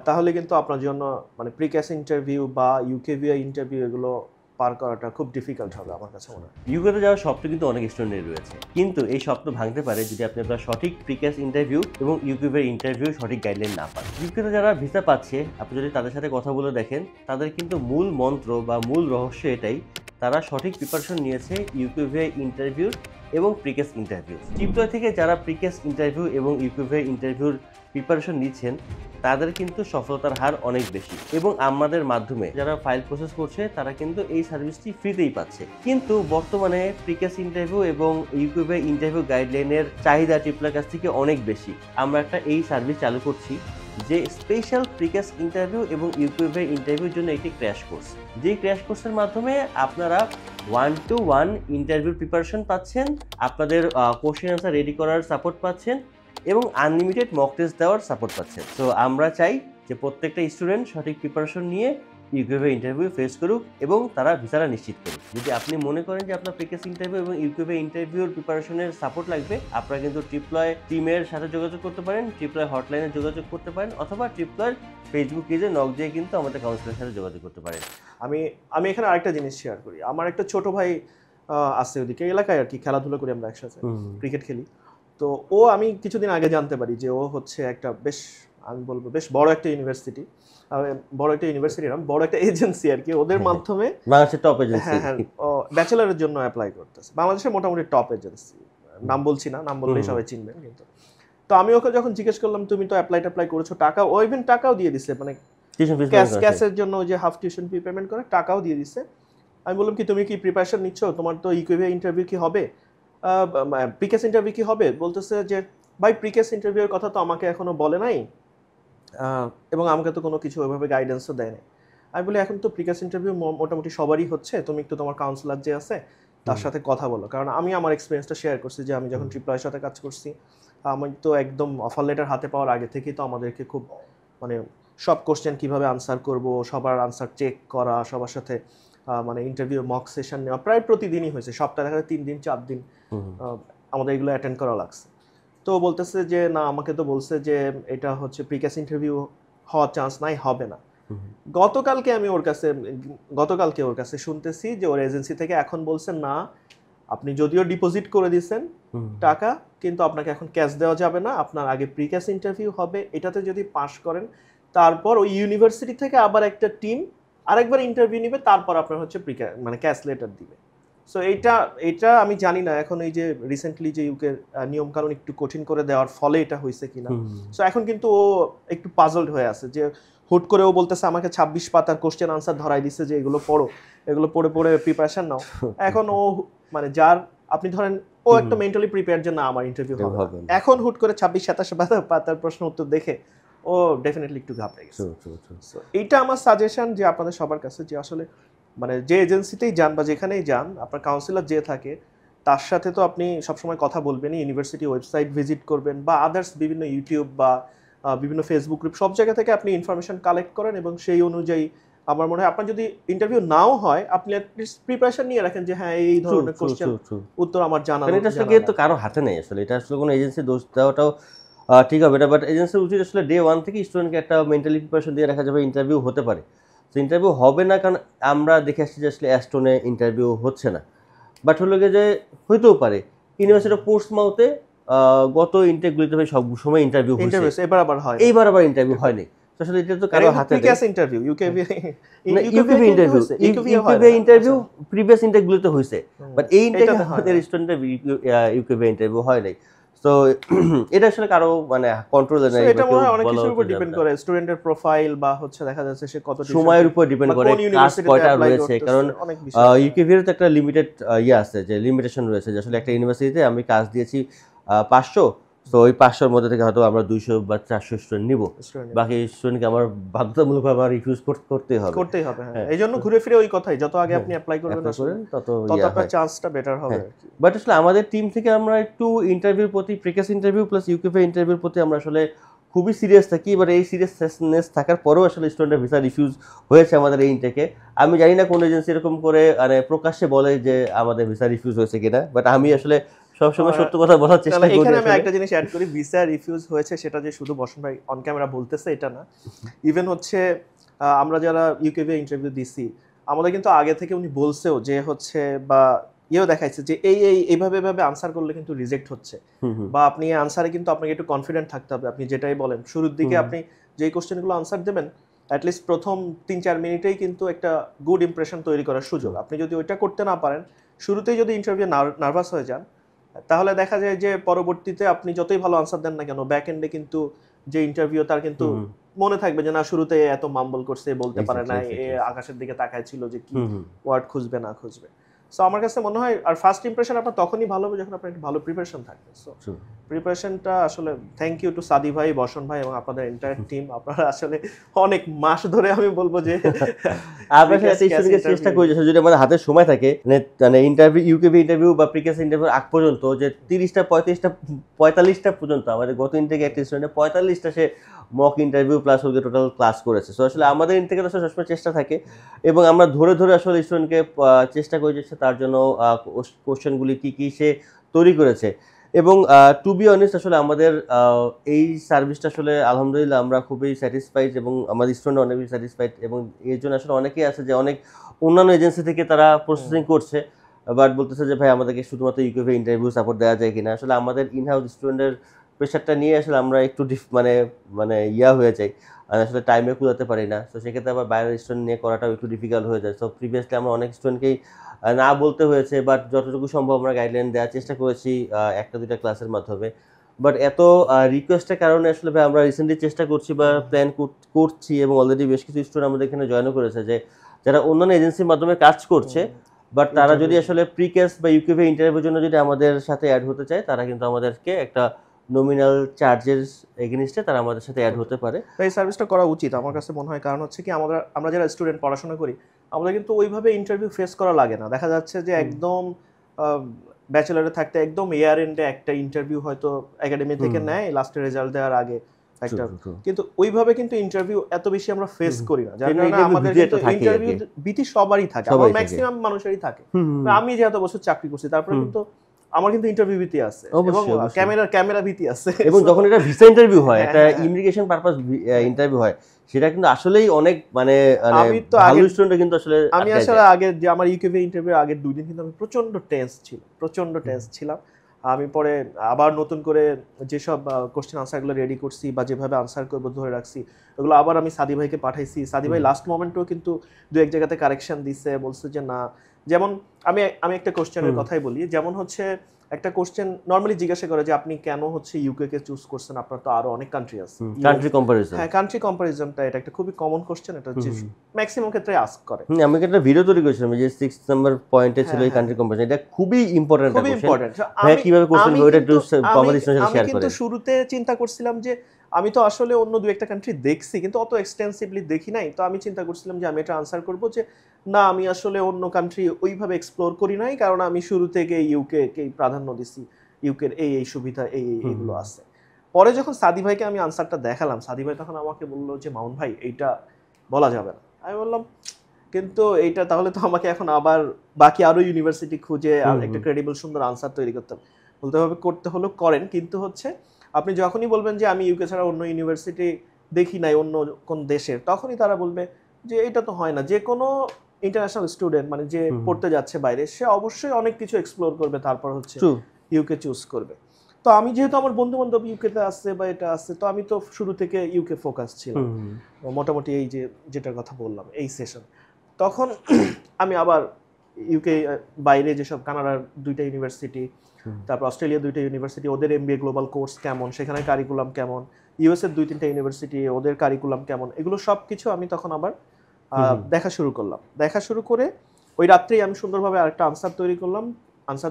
তাহলে কিন্তু আপনার জন্য মানে প্রিক্যাস ইন্টারভিউ বা ইউকেভিএ ইন্টারভিউ এগুলো পার করাটা খুব ডিফিকাল্ট হবে আমার কাছে মনে হয়। ইউকেতে যাওয়ার স্বপ্ন কিন্তু অনেক স্টুডেন্টের রয়েছে, কিন্তু এই স্বপ্ন ভাঙতে পারে যদি আপনি আপনার সঠিক প্রিক্যাস ইন্টারভিউ এবং ইউকেভিএর ইন্টারভিউ সঠিক গাইডলাইন না পান। ইউকেতে যারা ভিসা পাচ্ছে, আপনি যদি তাদের সাথে কথা বলে দেখেন, তাদের কিন্তু মূল মন্ত্র বা মূল রহস্য এটাই তারা সঠিক প্রিপারেশন নিয়েছে ইউকিউভিআই ইন্টারভিউর এবং প্রিকেস ইন্টারভিউ। ট্রিপলয় থেকে যারা প্রিকেস ইন্টারভিউ এবং ইউকিউভিআই ইন্টারভিউর প্রিপারেশন নিচ্ছেন তাদের কিন্তু সফলতার হার অনেক বেশি, এবং আমাদের মাধ্যমে যারা ফাইল প্রসেস করছে তারা কিন্তু এই সার্ভিসটি ফ্রিতেই পাচ্ছে। কিন্তু বর্তমানে প্রিকেস ইন্টারভিউ এবং ইউকিউভিআই ইন্টারভিউ গাইডলাইনের চাহিদা ট্রিপলয়ের কাছ থেকে অনেক বেশি। আমরা একটা এই সার্ভিস চালু করছি যে স্পেশাল প্রিকেস ইন্টারভিউ এবং ইউকিউভিআই ইন্টারভিউর জন্য একটি ক্র্যাশ কোর্স, যে ক্র্যাশ কোর্সের মাধ্যমে আপনারা 1-to-1 ইন্টারভিউর প্রিপারেশন পাচ্ছেন, আপনাদের কোশ্চেন আনসার রেডি করার সাপোর্ট পাচ্ছেন এবং আনলিমিটেড মক টেস্ট দেওয়ার সাপোর্ট পাচ্ছেন। তো আমরা চাই যে প্রত্যেকটা স্টুডেন্ট সঠিক প্রিপারেশন নিয়ে ইউকিউভিআই ইন্টারভিউ ফেস করুক এবং তারা ভিসাটা নিশ্চিত করুক। যদি আপনি মনে করেন যে আপনার প্রিকেস ইন্টারভিউ এবং ইউকিউভিআই ইন্টারভিউর প্রিপারেশনের সাপোর্ট লাগবে, আপনারা কিন্তু ট্রিপলয় টিমের সাথে যোগাযোগ করতে পারেন, ট্রিপলয় হটলাইনে যোগাযোগ করতে পারেন, অথবা ট্রিপলয়ের ফেসবুক পেজে নক দিয়ে কিন্তু আমাদের কাউন্সিলের সাথে যোগাযোগ করতে পারেন। আমি এখানে আরেকটা জিনিস শেয়ার করি। আমার একটা ছোট ভাই আছে ওদিকে এলাকায় আর কি, খেলাধুলা করি আমরা একসাথে, ক্রিকেট খেলি। তো আমি কিছুদিন আগে জানতে পারি যে ও হচ্ছে একটা আমি বলবো বেশ বড় একটা ইউনিভার্সিটি, বড় একটা এজেন্সি আর কি, ওদের মাধ্যমে বাংলাদেশের টপ এজেন্সি ব্যাচেলারের জন্য অ্যাপ্লাই করতেছে। বাংলাদেশের মোটামুটি টপ এজেন্সি, নাম বলছি না, নাম বললেই সবাই চিনবেন। কিন্তু তো আমি ওকে যখন জিজ্ঞেস করলাম তুমি তো অ্যাপ্লাই করেছো, টাকা ও ইভেন টাকাও দিয়ে দিছে, মানে ক্যাশের জন্য যে হাফ টিউশন ফি পেমেন্ট করে টাকাও দিয়ে দিছে। আমি বললাম কি তুমি কি প্রিপারেশন নিচ্ছ, তোমার তো ইউকিউভিআই ইন্টারভিউ কি হবে, প্রিকেস ইন্টারভিউ কি হবে? বলতেছে যে ভাই প্রিকেস ইন্টারভিউয়ের কথা তো আমাকে এখনো বলে নাই, এবং আমাকে তো কোনো কিছু ওইভাবে গাইডেন্সও দেয় নাই। আমি বলি এখন তো প্রিকেস ইন্টারভিউ মোটামুটি সবারই হচ্ছে, তুমি একটু তোমার কাউন্সিলর যে আছে তার সাথে কথা বলো। কারণ আমি আমার এক্সপিরিয়েন্সটা শেয়ার করছি যে আমি যখন ট্রিপলয়ের সাথে কাজ করছি, আমি তো একদম অফার লেটার হাতে পাওয়ার আগে থেকেই তো আমাদেরকে খুব মানে সব কোশ্চেন কীভাবে আনসার করব, সবার আনসার চেক করা, সবার সাথে মানে ইন্টারভিউ মক সেশন নেওয়া প্রায় প্রতিদিনই হয়েছে, সপ্তাহে দেখা যায় 3 দিন 4 দিন আমাদের এগুলো অ্যাটেন্ড করা লাগছে। তো বলতেছে যে না, আমাকে তো বলছে যে এটা হচ্ছে প্রিকেস ইন্টারভিউ হওয়ার চান্স নাই, হবে না। গতকালকে ওর কাছে শুনতেছি যে ওর এজেন্সি থেকে এখন বলছেন না, আপনি যদিও ডিপোজিট করে দিয়েছেন টাকা, কিন্তু আপনাকে এখন ক্যাশ দেওয়া যাবে না, আপনার আগে প্রিকেস ইন্টারভিউ হবে, এটাতে যদি পাস করেন তারপর ওই ইউনিভার্সিটি থেকে আবার একটা টিম আরেকবার ইন্টারভিউ নিবে, তারপর আপনার হচ্ছে মানে ক্যাশ লেটার দিবে। সো এটা আমি জানি না এখন এই যে রিসেন্টলি যে ইউকের নিয়ম কানুন একটু কঠিন করে দেওয়ার ফলে এটা হয়েছে কিনা। সো এখন কিন্তু ও একটু পাজলড হয়ে আছে যে হুট করে ও বলতেছে আমাকে 26 পাতার কোশ্চেন আনসার ধরাই দিচ্ছে যে এগুলো পড়ো, এগুলো পড়ে প্রিপারেশন নাও। এখন ও মানে যার আপনি ধরেন ও একটা মেন্টালি প্রিপেয়ার যে না আমার ইন্টারভিউ হবে, এখন হুট করে 26-27 পাতার প্রশ্ন উত্তর দেখে ও ডেফিনেটলি একটু ঘাবড়ে গেছে। এইটা আমার সাজেশন যে আপনাদের সবার কাছে যে আসলে মানে যে এজেন্সিতেই যান বা যেখানেই যান, আপনার কাউন্সিলর যে থাকে তার সাথে তো আপনি সবসময় কথা বলবেন, ইউনিভার্সিটি ওয়েবসাইট ভিজিট করবেন বা আদার্স বিভিন্ন ইউটিউব বা বিভিন্ন ফেসবুক গ্রুপ, সব জায়গা থেকে আপনি ইনফরমেশন কালেক্ট করেন এবং সেই অনুযায়ী আমার মনে হয় আপনার যদি ইন্টারভিউ নাও হয় আপনি অ্যাটলিস্ট প্রিপারেশন নিয়ে রাখেন যে হ্যাঁ এই ধরনের কোশ্চেন উত্তর আমার জানা। এটা আসলে তো কারো হাতে নেই, আসলে এটা আসলে কোনো এজেন্সি দোষ দেওয়াটাও ঠিক হবে না, বাট এজেন্সির উচিত আসলে ডে 1 থেকে স্টুডেন্টকে একটা মেন্টালি প্রিপারেশন দিয়ে রাখা যাবে ইন্টারভিউ হতে পারে। তো ইন্টারভিউ হবে না কারণ আমরা দেখে আসছি যে আসলে অ্যাস্টনে ইন্টারভিউ হচ্ছে না, বাট হলো গিয়ে যে হইতেও পারে ইউনিভার্সিটি অফ পোর্টসমাউথে গত ইনটেকগুলিতে সব সময় ইন্টারভিউ হয়েছে, এইবার আবার ইন্টারভিউ হয়নি। আসলে এটা তো কারো হাতে নেই। ইন্টারভিউ ইন্টারভিউ প্রিভিয়াস ইনটেকগুলিতে হয়েছে, বাট এই ইনটেকে আমাদের স্টুডেন্টের ইউকেভিআই ইন্টারভিউ হয় নাই। তো এটা আসলে কারো মানে কন্ট্রোলে নাই, এটা মনে হয় অনেক কিছুর উপর ডিপেন্ড করে, স্টুডেন্টের প্রোফাইল বা হচ্ছে দেখা যাচ্ছে সে কত সময়ের উপর ডিপেন্ড করে, ক্লাস কয়টা রয়েছে। কারণ ইউকেভিআই এর তো একটা লিমিটেড আছে, যে লিমিটেশন রয়েছে যে আসলে একটা ইউনিভার্সিটিতে আমি কাজ দিয়েছি 500, তো ওই 500-র মধ্যে থেকে হয়তো আমরা 200 বা 400 স্টুডেন্ট নিব, বাকি স্টুডেন্টকে আমার বাধ্যতামূলকভাবে আমার রিফিউজ করতেই হবে। হ্যাঁ, এই জন্য ঘুরে ফিরে ওই কথাই, যত আগে আপনি অ্যাপ্লাই করবেন তত আপনার চান্সটা বেটার হবে। বাট আসলে আমাদের টিম থেকে আমরা একটু ইন্টারভিউর প্রতি, প্রিকেস ইন্টারভিউ প্লাস ইউকেভিআই ইন্টারভিউর প্রতি আমরা আসলে খুবই সিরিয়াস থাকি। এবার এই সিরিয়াসনেস থাকার পরেও আসলে স্টুডেন্টের ভিসা রিফিউজ হয়েছে আমাদের এই ইনটেকে। আমি জানি না কোন এজেন্সি এরকম করে মানে প্রকাশ্যে বলে যে আমাদের ভিসা রিফিউজ হয়েছে কিনা, বাট আমি আসলে সবসময় সত্য কথা বলার চেষ্টা করি। এখানে আমি একটা জিনিস অ্যাড করি, ভিসা রিফিউজ হয়েছে সেটা যে শুধু বসন ভাই অন ক্যামেরা বলতেছে এটা না, ইভেন হচ্ছে আমরা যারা ইউকেভিআই ইন্টারভিউ দিছি আমাদের কিন্তু আগে থেকে উনি বলছেও যে হচ্ছে বা দেখাইছে যে এইভাবে আনসার করলে কিন্তু রিজেক্ট হচ্ছে, বা আপনি এই আনসারে কিন্তু আপনাকে একটু কনফিডেন্ট থাকতে হবে। আপনি যেটাই বলেন শুরুর দিকে আপনি যেই কোশ্চেনগুলো আনসার দেবেন অ্যাটলিস্ট প্রথম 3-4 মিনিটেই কিন্তু একটা গুড ইমপ্রেশন তৈরি করার সুযোগ। আপনি যদি ওইটা করতে না পারেন, শুরুতেই যদি ইন্টারভিউ নার্ভাস হয়ে যান, তাহলে দেখা যায় যে পরবর্তীতে আপনি যতই ভালো আনসার দেন না কেন, ব্যাক এন্ডে কিন্তু যে ইন্টারভিউ তার কিন্তু মনে থাকবে যে না শুরুতে এত মাম্বল করছে, বলতে পারে না, আকাশের দিকে তাকায় ছিল যে কি ওয়ার্ড খুঁজবে না খুঁজবে। সো আমার কাছে মনে হয় আর ফার্স্ট ইমপ্রেশন আপনার তখনই ভালো হবে যখন আপনার একটা ভালো প্রিপারেশন থাকবে। সো প্রিপারেশনটা আসলে থ্যাংক ইউ টু সাদি ভাই, বর্ষণ ভাই এবং আপনাদের এন্টায়ার টিম। আপনারা আসলে অনেক মাস ধরে আমি বলবো যে আপনার সাথে চেষ্টা করি যদি আমাদের হাতে সময় থাকে, মানে ইন্টারভিউ ইউকেভি ইন্টারভিউ বা প্রিকেস ইন্টারভিউ আগ পর্যন্ত যে 30টা 35টা 45টা পর্যন্ত আমাদের গত ইনটেকে একটা স্টুডেন্টে 45টা সে mock interview plus okay total class করেছে। সো আসলে আমাদের ইনটেকে আসলে সবসময় চেষ্টা থাকে এবং আমরা ধরে ধরে আসলে স্টুডেন্টকে চেষ্টা করি যে তার জন্য কোশ্চেনগুলি কী কী সে তৈরি করেছে। এবং টু বি অনেস্ট আসলে আমাদের এই সার্ভিসটা আসলে আলহামদুলিল্লাহ আমরা খুবই স্যাটিসফাইড এবং আমাদের স্টুডেন্ট অনেক বেশি স্যাটিসফাইড এবং এর জন্য আসলে অনেকেই আছে যে অনেক অন্যান্য এজেন্সি থেকে তারা প্রসেসিং করছে, বাট বলতেছে যে ভাই আমাদেরকে শুধুমাত্র ইউকেভি ইন্টারভিউ সাপোর্ট দেওয়া যায় কিনা। আসলে আমাদের ইনহাউস স্টুডেন্টের প্রেশারটা নিয়ে আসলে আমরা একটু মানে হয়ে যাই, আসলে টাইমে কুলাতে পারি না। তো সেক্ষেত্রে আবার বাইরের স্টুডেন্ট নিয়ে করাটাও একটু ডিফিকাল্ট হয়ে যায়। সো প্রিভিয়াসলি আমরা অনেক স্টুডেন্টকেই না বলতে হয়েছে, বাট যতটুকু সম্ভব আমরা গাইডলাইন দেওয়ার চেষ্টা করেছি 1-2টা ক্লাসের মাধ্যমে। বাট এত রিকোয়েস্টের কারণে আসলে ভাই আমরা রিসেন্টলি চেষ্টা করছি বা প্ল্যান করছি এবং অলরেডি বেশ কিছু স্টুডেন্ট আমাদের এখানে জয়েনও করেছে যে যারা অন্যান্য এজেন্সির মাধ্যমে কাজ করছে, বাট তারা যদি আসলে প্রিকেস বা ইউকেভি ইন্টারভিউর জন্য যদি আমাদের সাথে অ্যাড হতে চায়, তারা কিন্তু আমাদেরকে একটা নমিনাল চার্জেস এগেইনস্টে তারা আমাদের সাথে অ্যাড হতে পারে। এই সার্ভিসটা করা উচিত আমার কাছে মনে হয়। কারণ হচ্ছে কি আমরা যারা স্টুডেন্ট পড়াশোনা করি, আমাদের কিন্তু ওইভাবে ইন্টারভিউ ফেস করা লাগে না। দেখা যাচ্ছে যে একদম ব্যাচেলারে থাকতে একদম ইয়ার এন্ডে একটা ইন্টারভিউ হয়তো একাডেমি থেকে নেয় লাস্টে রেজাল্ট দেওয়ার আগে একটা, কিন্তু ওইভাবে কিন্তু ইন্টারভিউ এত বেশি আমরা ফেস করি না, যার কারণে আমাদের কিন্তু ইন্টারভিউ ভীতি সবারই থাকে, আমার ম্যাক্সিমাম মানুষেরই থাকে। আমি যে এত বছর চাকরি করছি তারপরে কিন্তু আমার কিন্তু ইন্টারভিউ ভীতি আছে এবং ক্যামেরা ভীতি আছে। এবং যখন এটা ভিসা ইন্টারভিউ হয়, একটা ইমিগ্রেশন পারপাস ইন্টারভিউ হয়, সেটা কিন্তু আসলেই অনেক মানে ভালো স্টুডেন্ট কিন্তু আসলে আমি আসলে আগে যে আমার ইউকেভি ইন্টারভিউ আগের 2 দিন কিন্তু আমি প্রচন্ড টেন্স ছিলাম। আমি পরে আবার নতুন করে যেসব কোশ্চেন আনসারগুলো রেডি করছি বা যেভাবে আনসার করবো ধরে রাখছি, ওগুলো আবার আমি সাদি ভাইকে পাঠাইছি। সাদি ভাই লাস্ট মোমেন্টেও কিন্তু 2-1 জায়গাতে কারেকশন দিছে, বলছে যে না, যেমন আমি একটা কোশ্চেনের কথাই বলি, যেমন হচ্ছে একটা কোশ্চেন নরমালি জিজ্ঞাসা করে যে আপনি কেন হচ্ছে ইউকে কে চুজ করছেন, আপনার তো আরো অনেক কান্ট্রি আছে, কান্ট্রি কম্পারিজন। হ্যাঁ, কান্ট্রি কম্পারিজনটা এটা একটা খুবই কমন কোশ্চেন, এটা হচ্ছে ম্যাক্সিমাম ক্ষেত্রে আস্ক করে। আমি একটা ভিডিও তৈরি করেছিলাম যে 6 নাম্বার পয়েন্টে ছিল এই কান্ট্রি কম্পারিজন, এটা খুবই ইম্পর্টেন্ট একটা কোশ্চেন। ভাই কিভাবে কোশ্চেন ওইটা একটু কমেন্ট সেকশনে শেয়ার করেন। আমি কিন্তু শুরুতে চিন্তা করছিলাম যে আমি তো আসলে অন্য 2-1টা কান্ট্রি দেখছি কিন্তু অত এক্সটেন্সিভলি দেখি নাই, তো আমি চিন্তা করছিলাম যে আমি এটা আনসার করব যে না, আমি আসলে অন্য কান্ট্রি ওইভাবে এক্সপ্লোর করি নাই, কারণ আমি শুরু থেকে ইউকে কেই প্রাধান্য দিছি, ইউকের এই সুবিধা এইগুলো আছে। পরে যখন সাদি ভাইকে আমি আনসারটা দেখালাম, সাদি ভাই তখন আমাকে বললো যে মাউন ভাই এইটা বলা যাবে না। আমি বললাম কিন্তু এইটা তাহলে তো আমাকে এখন আবার বাকি আরো ইউনিভার্সিটি খুঁজে একটা ক্রেডিবল সুন্দর আনসার তৈরি করতে হলো করেন, কিন্তু হচ্ছে আপনি যখনই বলবেন যে আমি ইউকে ছাড়া অন্য ইউনিভার্সিটি দেখি নাই অন্য কোন দেশের, তখনই তারা বলবে যে এটা তো হয় না। যে কোনো ইন্টারন্যাশনাল স্টুডেন্ট মানে যে পড়তে যাচ্ছে বাইরে, সে অবশ্যই অনেক কিছু এক্সপ্লোর করবে, তারপর হচ্ছে ইউকে চুজ করবে। তো আমি যেহেতু আমার বন্ধু বান্ধব ইউকেতে আসছে বা এটা আসছে, তো আমি তো শুরু থেকে ইউকে ফোকাস ছিলাম মোটামুটি। এই যে যেটার কথা বললাম এই সেশন, তখন আমি আবার ইউকে বাইরে যেসব কানাডার 2টা ইউনিভার্সিটি, তারপর অস্ট্রেলিয়া 2টা ইউনিভার্সিটি, ওদের এমবিএ গ্লোবাল কোর্স কেমন, সেখানে কারিকুলাম কেমন, ইউএস এর 2-3টা ইউনিভার্সিটি, ওদের কারিকুলাম কেমন, এগুলো সব কিছু আমি তখন আবার দেখা শুরু করে ওই রাত্রেই আমি সুন্দরভাবে আরেকটা আনসার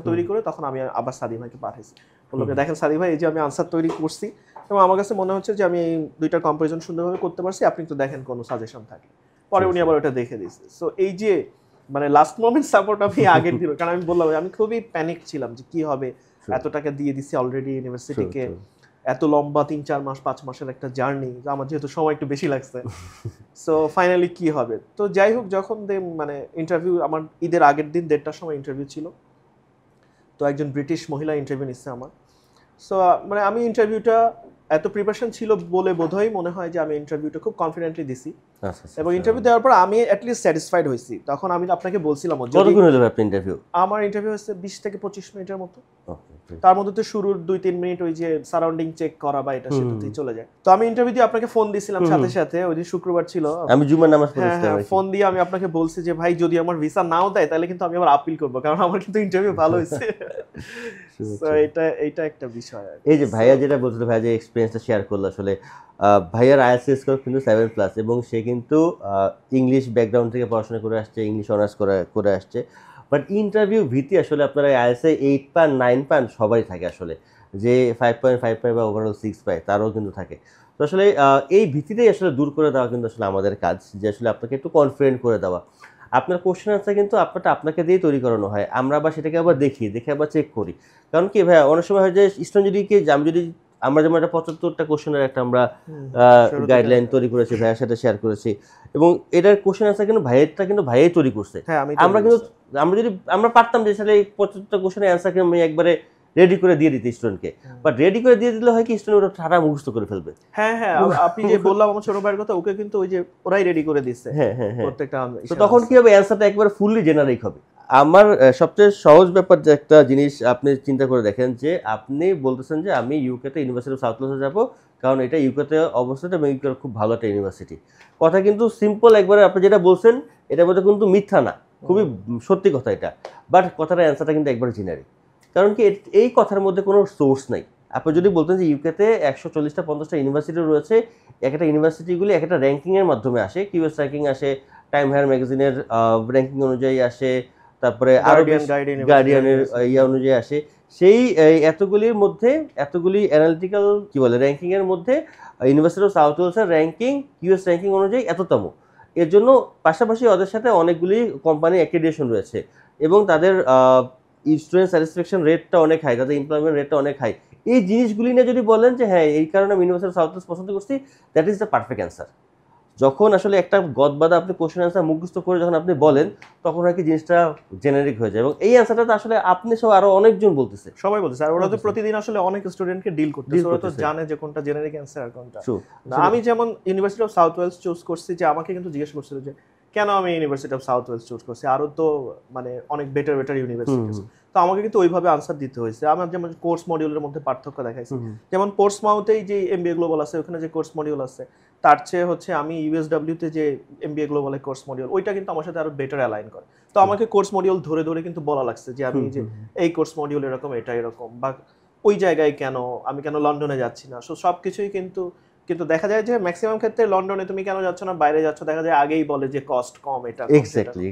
তৈরি করে তখন আমি আবার সাদি ভাইকে পাঠাইছি, বললাম যে দেখেন সাদি ভাই, এই যে আমি আনসার তৈরি করছি এবং আমার কাছে মনে হচ্ছে যে আমি এই 2টার কম্পারিজন সুন্দরভাবে করতে পারছি, আপনি তো দেখেন কোনো সাজেশন থাকে। পরে উনি আবার ওটা দেখে দিয়েছে। সো এই যে মানে লাস্ট মোমেন্ট সাপোর্ট আমি আগের দিন, কারণ আমি বললাম আমি খুবই প্যানিক ছিলাম যে কি হবে, এত টাকা দিয়ে দিছি অলরেডি ইউনিভার্সিটিকে, এত লম্বা 3-4 মাস 5 মাসের একটা জার্নি, আমার যেহেতু সময় একটু বেশি লাগছে, সো ফাইনালি কি হবে। তো যাই হোক, যখন মানে ইন্টারভিউ আমার ঈদের আগের দিন 1:30টার সময় ইন্টারভিউ ছিল, তো একজন ব্রিটিশ মহিলা ইন্টারভিউ নিচ্ছে আমার। সো মানে আমি ইন্টারভিউটা এত প্রিপারেশন ছিল বলে বোধহয় মনে হয় যে আমি ইন্টারভিউটা খুব কনফিডেন্টলি দিছি। আচ্ছা আচ্ছা এবং ইন্টারভিউ দেওয়ার পর আমি অ্যাটলিস্ট স্যাটিসফাইড হয়েছি। তখন আমি আপনাকে বলছিলাম যদি কতক্ষণ হলো ভাই আপনার ইন্টারভিউ? আমার ইন্টারভিউ হচ্ছে 20 থেকে 25 মিনিটের মতো। ওকে তার মধ্যে তো শুরুর 2-3 মিনিট ওই যে সারাউন্ডিং চেক করা বা এটা সেটাতেই চলে যায়। তো আমি ইন্টারভিউ দিয়ে আপনাকে ফোন দিছিলাম সাথে সাথে, ওই দিন শুক্রবার ছিল। আমি জুমার নামাজ হ্যাঁ পড়েছিলাম হ্যাঁ, ফোন দিয়ে আমি আপনাকে বলছি যে ভাই যদি আমার ভিসা নাও দেয় তাহলে কিন্তু আমি আবার আপিল করব, কারণ আমার কিন্তু ইন্টারভিউ ভালো হয়েছে। তো এটা একটা বিষয়। এই যে ভাইয়া যেটা বলছিল, ভাইয়া যে এক্সপিরিয়েন্সটা শেয়ার করলো, আসলে ভাইয়ার আইএলটিএস স্কোর কিন্তু 7+ এবং সে কিন্তু ইংলিশ ব্যাকগ্রাউন্ড থেকে পড়াশোনা করে আসছে, ইংলিশ অনার্স করে আসছে। বাট ইন্টারভিউ ভীতি আসলে আপনারা আইএলটিএসে 8 পান 9 পান সবারই থাকে আসলে, যে 5.5 পায় বা ওভারঅল 6 পায় তারও কিন্তু থাকে। তো আসলে এই ভীতিটাই আসলে দূর করে দেওয়া কিন্তু আসলে আমাদের কাজ, যে আসলে আপনাকে একটু কনফিডেন্ট করে দেওয়া। আপনার কোশ্চেন আনসার কিন্তু আপনাকে দিয়েই তৈরি করানো হয়, আমরা আবার সেটাকে আবার দেখে আবার চেক করি। কারণ কি ভাইয়া, অনেক সময় হয় যে স্টুডেন্ট যদি আমরা যেমন একটা 75টা কোশ্চেনের একটা আমরা গাইডলাইন তৈরি করেছি, ভাইয়ার সাথে শেয়ার করেছি, এবং এটার কোশ্চেন আনসার কিন্তু ভাইয়াই তৈরি করছে। হ্যাঁ, আমরা পারতাম যে আসলে এই 75টা কোশ্চেনের অ্যান্সারকে আমি একবারে রেডি করে দিয়ে দিতে স্টুডেন্টকে, বাট রেডি করে দিয়ে দিলে হয় কি স্টুডেন্ট ওটা ঠাড়া মুখস্থ করে ফেলবে। হ্যাঁ হ্যাঁ, আপনি যে বললাম আমার ছোট ভাইয়ের কথা, ওকে কিন্তু ওই যে ওরাই রেডি করে দিচ্ছে হ্যাঁ প্রত্যেকটা। তো তখন কি হবে, অ্যান্সারটা একবারে ফুললি জেনারিক হবে। আমার সবচেয়ে সহজ ব্যাপার যে একটা জিনিস আপনি চিন্তা করে দেখেন, যে আপনি বলতেছেন যে আমি ইউকেতে ইউনিভার্সিটি অফ সাউথ ওয়েলসে যাবো, কারণ এটা ইউকেতে অবস্থিত এবং ইউকের খুব ভালো একটা ইউনিভার্সিটি। কথা কিন্তু সিম্পল, একবারে আপনি যেটা বলছেন এটার মধ্যে কিন্তু মিথ্যা না, খুবই সত্যি কথা এটা। বাট কথাটার অ্যান্সারটা কিন্তু একবারে জেনারিক, কারণ কি এই কথার মধ্যে কোনো সোর্স নাই। আপনি যদি বলতেন যে ইউকেতে 140টা 50টা ইউনিভার্সিটি রয়েছে, একটা ইউনিভার্সিটিগুলি একটা র্যাঙ্কিংয়ের মাধ্যমে আসে, কিউএস র্যাঙ্কিং আসে, টাইম হায়ার ম্যাগাজিনের র্যাঙ্কিং অনুযায়ী আসে, তারপরে আরো গার্ডিয়ানের অনুযায়ী আসে, সেই এতগুলি অ্যানালিটিক্যাল কি বলে র্যাঙ্কিং এর মধ্যে ইউনিভার্সিটি অফ সাউথ ওয়েলসের র্যাঙ্কিং কিউএস র্যাঙ্কিং অনুযায়ী এততম। এর জন্য পাশাপাশি ওদের সাথে অনেকগুলি কোম্পানি অ্যাক্রিডিটেশন রয়েছে, এবং তাদের স্টুডেন্ট স্যাটিসফ্যাকশন রেটটা অনেক হাই, তাদের এমপ্লয়মেন্ট রেটটা অনেক হাই। এই জিনিসগুলি নিয়ে যদি বলেন যে হ্যাঁ এই কারণে আমি ইউনিভার্সিটি অফ সাউথ ওয়েলস পছন্দ করছি, that is the perfect answer. যখন আসলে একটা গদবাদা আপনি কোশ্চেন অ্যান্সার মুখস্থ করে যখন আপনি বলেন, তখন আর কি জিনিসটা জেনারিক হয়ে যায়, এবং এই অ্যান্সারটা তো আসলে আপনি সহ আরো অনেকজন বলতেছে, সবাই বলতেছে। আর ওরা তো প্রতিদিন আসলে অনেক স্টুডেন্টকে ডিল করতেছে, ওরা তো জানে যে কোনটা জেনারিক অ্যান্সার আর কোনটা। আমি যেমন university of South Wales choose করছি, যে আমাকে কিন্তু জিজ্ঞেস করছিল যে কেন আমি university of South Wales choose করছি, আরো তো মানে অনেক বেটার ইউনিভার্সিটি। তো আমাকে কিন্তু ওইভাবে আনসার দিতে হয়েছে। আমার যেমন কোর্স মডিউলের মধ্যে পার্থক্য দেখাইছে, যেমন পোর্টসমাউথেই যে এমবিএ গ্লোবাল আছে, ওখানে যে কোর্স মডিউল আছে, তার চেয়ে হচ্ছে আমি ইউএসডব্লিউতে যে এমবিএ গ্লোবালের কোর্স মডিউল, ওইটা কিন্তু আমার সাথে আরো বেটার অ্যালাইন করে। তো আমাকে কোর্স মডিউল ধরে কিন্তু বলা লাগছে যে আমি যে এই কোর্স মডিউল এরকম, এটা এরকম, বা ওই জায়গায় কেন, আমি কেন লন্ডনে যাচ্ছি না। সো সবকিছুই কিন্তু দেখা যায় যে ম্যাক্সিমাম ক্ষেত্রে লন্ডনে তুমি কেন যাচ্ছ না, বাইরে যাচ্ছ, দেখা যায় আগেই বলে যে কস্ট কম, এটা এক্স্যাক্টলি